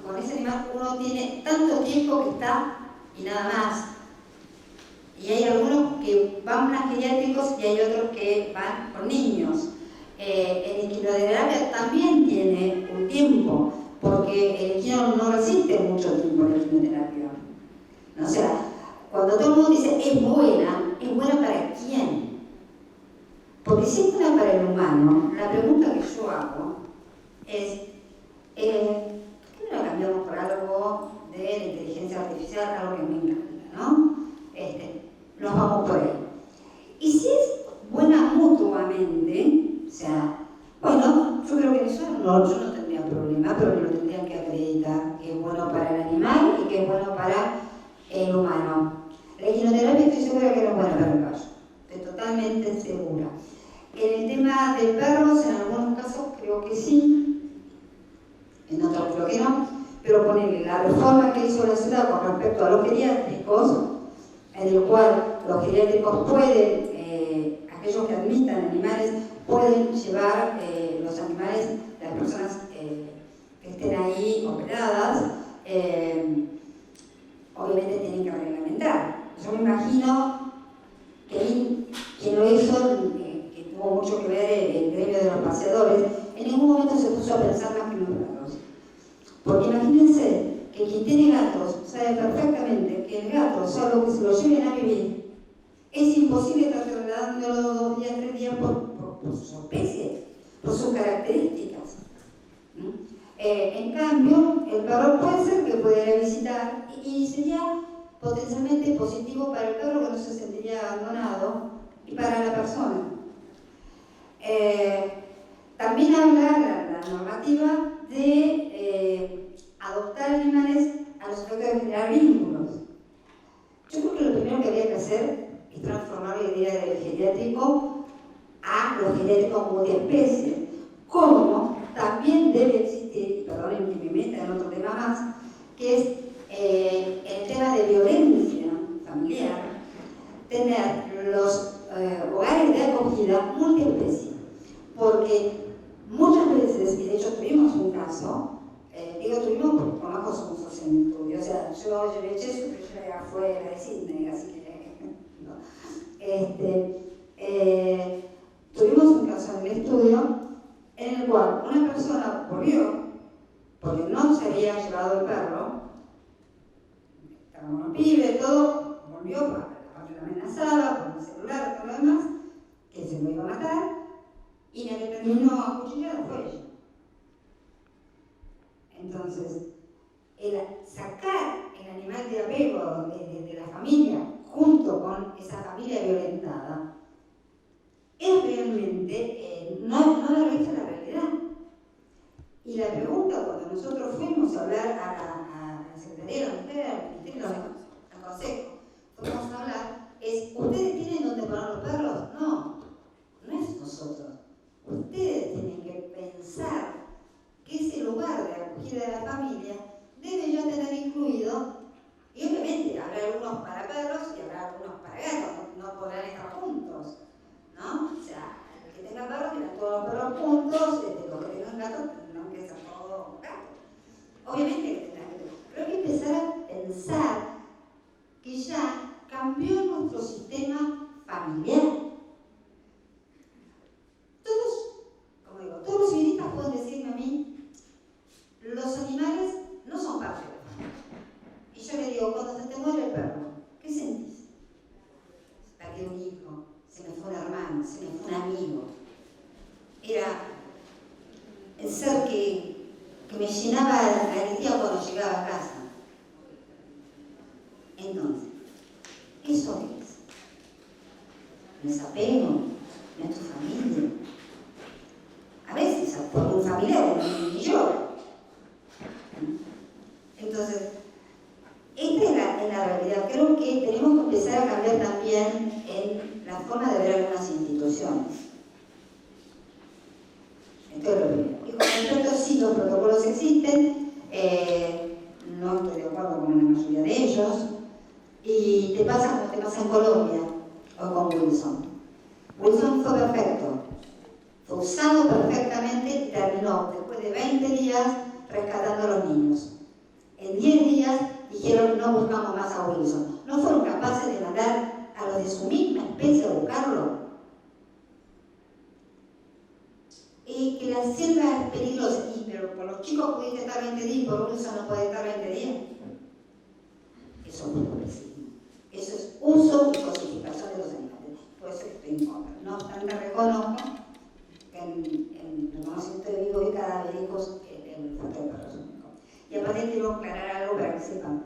con ese animal uno tiene tanto tiempo que está y nada más. Y hay algunos que van más geriátricos y hay otros que van con niños. El equinoterapia también tiene un tiempo, porque el equino no resiste mucho tiempo en la equinoterapia. O sea, cuando todo el mundo dice es buena para quién? Porque si es buena para el humano, la pregunta que yo hago es, ¿por qué no la cambiamos por algo de la inteligencia artificial, algo que me encanta, ¿no? Nos vamos por ahí. Y si es buena mutuamente, o sea, bueno, yo creo que en eso yo no tendría problema, pero me lo tendrían que acreditar, que es bueno para el animal y que es bueno para el humano. La equinoterapia estoy segura que no es buena para el gallo, estoy totalmente segura. En el tema de perros, en algunos casos creo que sí, en otros creo que no, pero ponerle la reforma que hizo la ciudad con respecto a los geriátricos, en el cual los geriátricos pueden, aquellos que admitan animales, pueden llevar los animales, las personas que estén ahí operadas, obviamente tienen que reglamentar. Yo me imagino que quien lo hizo, que tuvo mucho que ver el gremio de los paseadores, en ningún momento se puso a pensar más que en los perros. Porque imagínense que quien tiene gatos sabe perfectamente que el gato, salvo que se lo lleven a vivir, es imposible estar trasladándolo 2 días, 3 días por su especie, por sus características. En cambio, el perro puede ser que pueda ir a visitar y sería potencialmente positivo para el perro, que no se sentiría abandonado, y para la persona. También habla la normativa de adoptar animales a los efectos de generar vínculos. Yo creo que lo primero que habría que hacer es transformar la idea del geriátrico a los geriátricos multiespecie. Como también debe existir, perdonen que me meta en otro tema más, que es el tema de violencia familiar, tener los hogares de acogida multiespecie. Porque muchas veces, y de hecho tuvimos un caso, tuvimos porque conozco somos socios en el estudio, o sea, yo llevé Chesu, pero yo era afuera de Sydney, así que no. Tuvimos un caso en el estudio en el cual una persona volvió porque no se había llevado el perro, estaba un pibe, todo, volvió, la parte la amenazaba, con el celular, todo lo demás, que se lo iba a matar, y la que terminó acuchillada fue ella. Entonces, el sacar el animal de apego de la familia junto con esa familia violentada es realmente no dar vista a la realidad. Y la pregunta cuando nosotros fuimos a hablar a la Secretaría de la Mujer, al Ministerio, al Consejo, fuimos a hablar, es, ¿ustedes tienen dónde poner los perros? No es nosotros. Ustedes tienen que pensar que ese lugar de acogida de la familia debe ya tener incluido, y obviamente habrá algunos para perros y habrá algunos para gatos, no podrán estar juntos, ¿no? O sea, el que tenga perros tienen todos los perros juntos, los que tengan gatos tendrán que ser todos gatos. Obviamente que tendrán que tener, pero hay que empezar a pensar que ya cambió nuestro sistema familiar. Todos los civilistas pueden decirme a mí, los animales no son parte de la familia. Y yo le digo, cuando se te muere el perro, ¿qué sentís? Perdí un hijo, se me fue un hermano, se me fue un amigo. Era Entonces, ¿eso qué es? ¿No es apego? ¿No es tu familia? A veces por un familiar ni llora. Entonces, esta es la realidad. Creo que tenemos que empezar a cambiar también en la forma de ver algunas instituciones. Esto es lo primero. Y con respecto, sí, los protocolos existen, no estoy de acuerdo con la mayoría de ellos, y te pasa como te pasa en Colombia o con Wilson. Wilson fue perfecto, fue usado perfectamente y terminó después de 20 días rescatando a los niños. En 10 días dijeron no buscamos más a Wilson. ¿No fueron capaces de mandar a los de su misma especie a buscarlo? Y que la selva es peligrosa, pero por los chicos pudiste estar 20 días y por Wilson no puede estar 20 días. Eso es progresismo. Eso es uso y cosificación de los animales. Por eso estoy en contra. No obstante, reconozco que en el conocimiento de vivos y cadavéricos el factor de perros. Y aparte quiero aclarar algo para que sepan.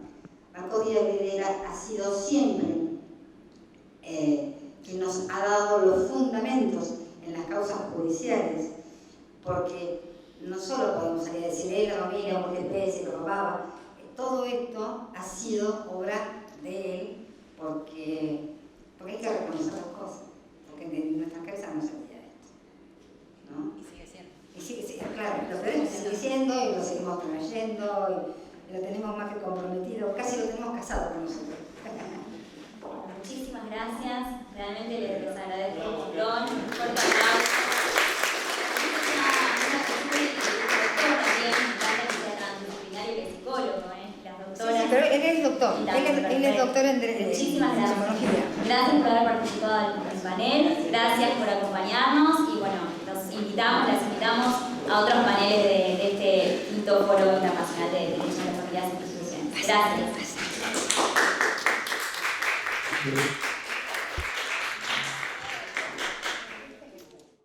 Marco Díaz Videla ha sido siempre quien nos ha dado los fundamentos en las causas judiciales, porque no solo podemos salir a decir la familia, multiespecie, lo robaba, todo esto ha sido obra de él, porque hay que reconocer las cosas, porque en nuestras cabezas no se olvida esto, ¿no? Y sigue siendo. Y sigue, claro, lo peor es que sigue siendo y lo seguimos trayendo y lo tenemos más que comprometido, casi lo tenemos casado con nosotros. Muchísimas gracias, realmente les agradezco un montón. Un fuerte aplauso. Sí, pero él es doctor, él es doctor en Muchísimas gracias. psicología. Gracias por haber participado en el panel, gracias por acompañarnos y bueno, las invitamos a otros paneles de este quinto Foro Internacional de Derechos de las Familias e Instituciones. Gracias.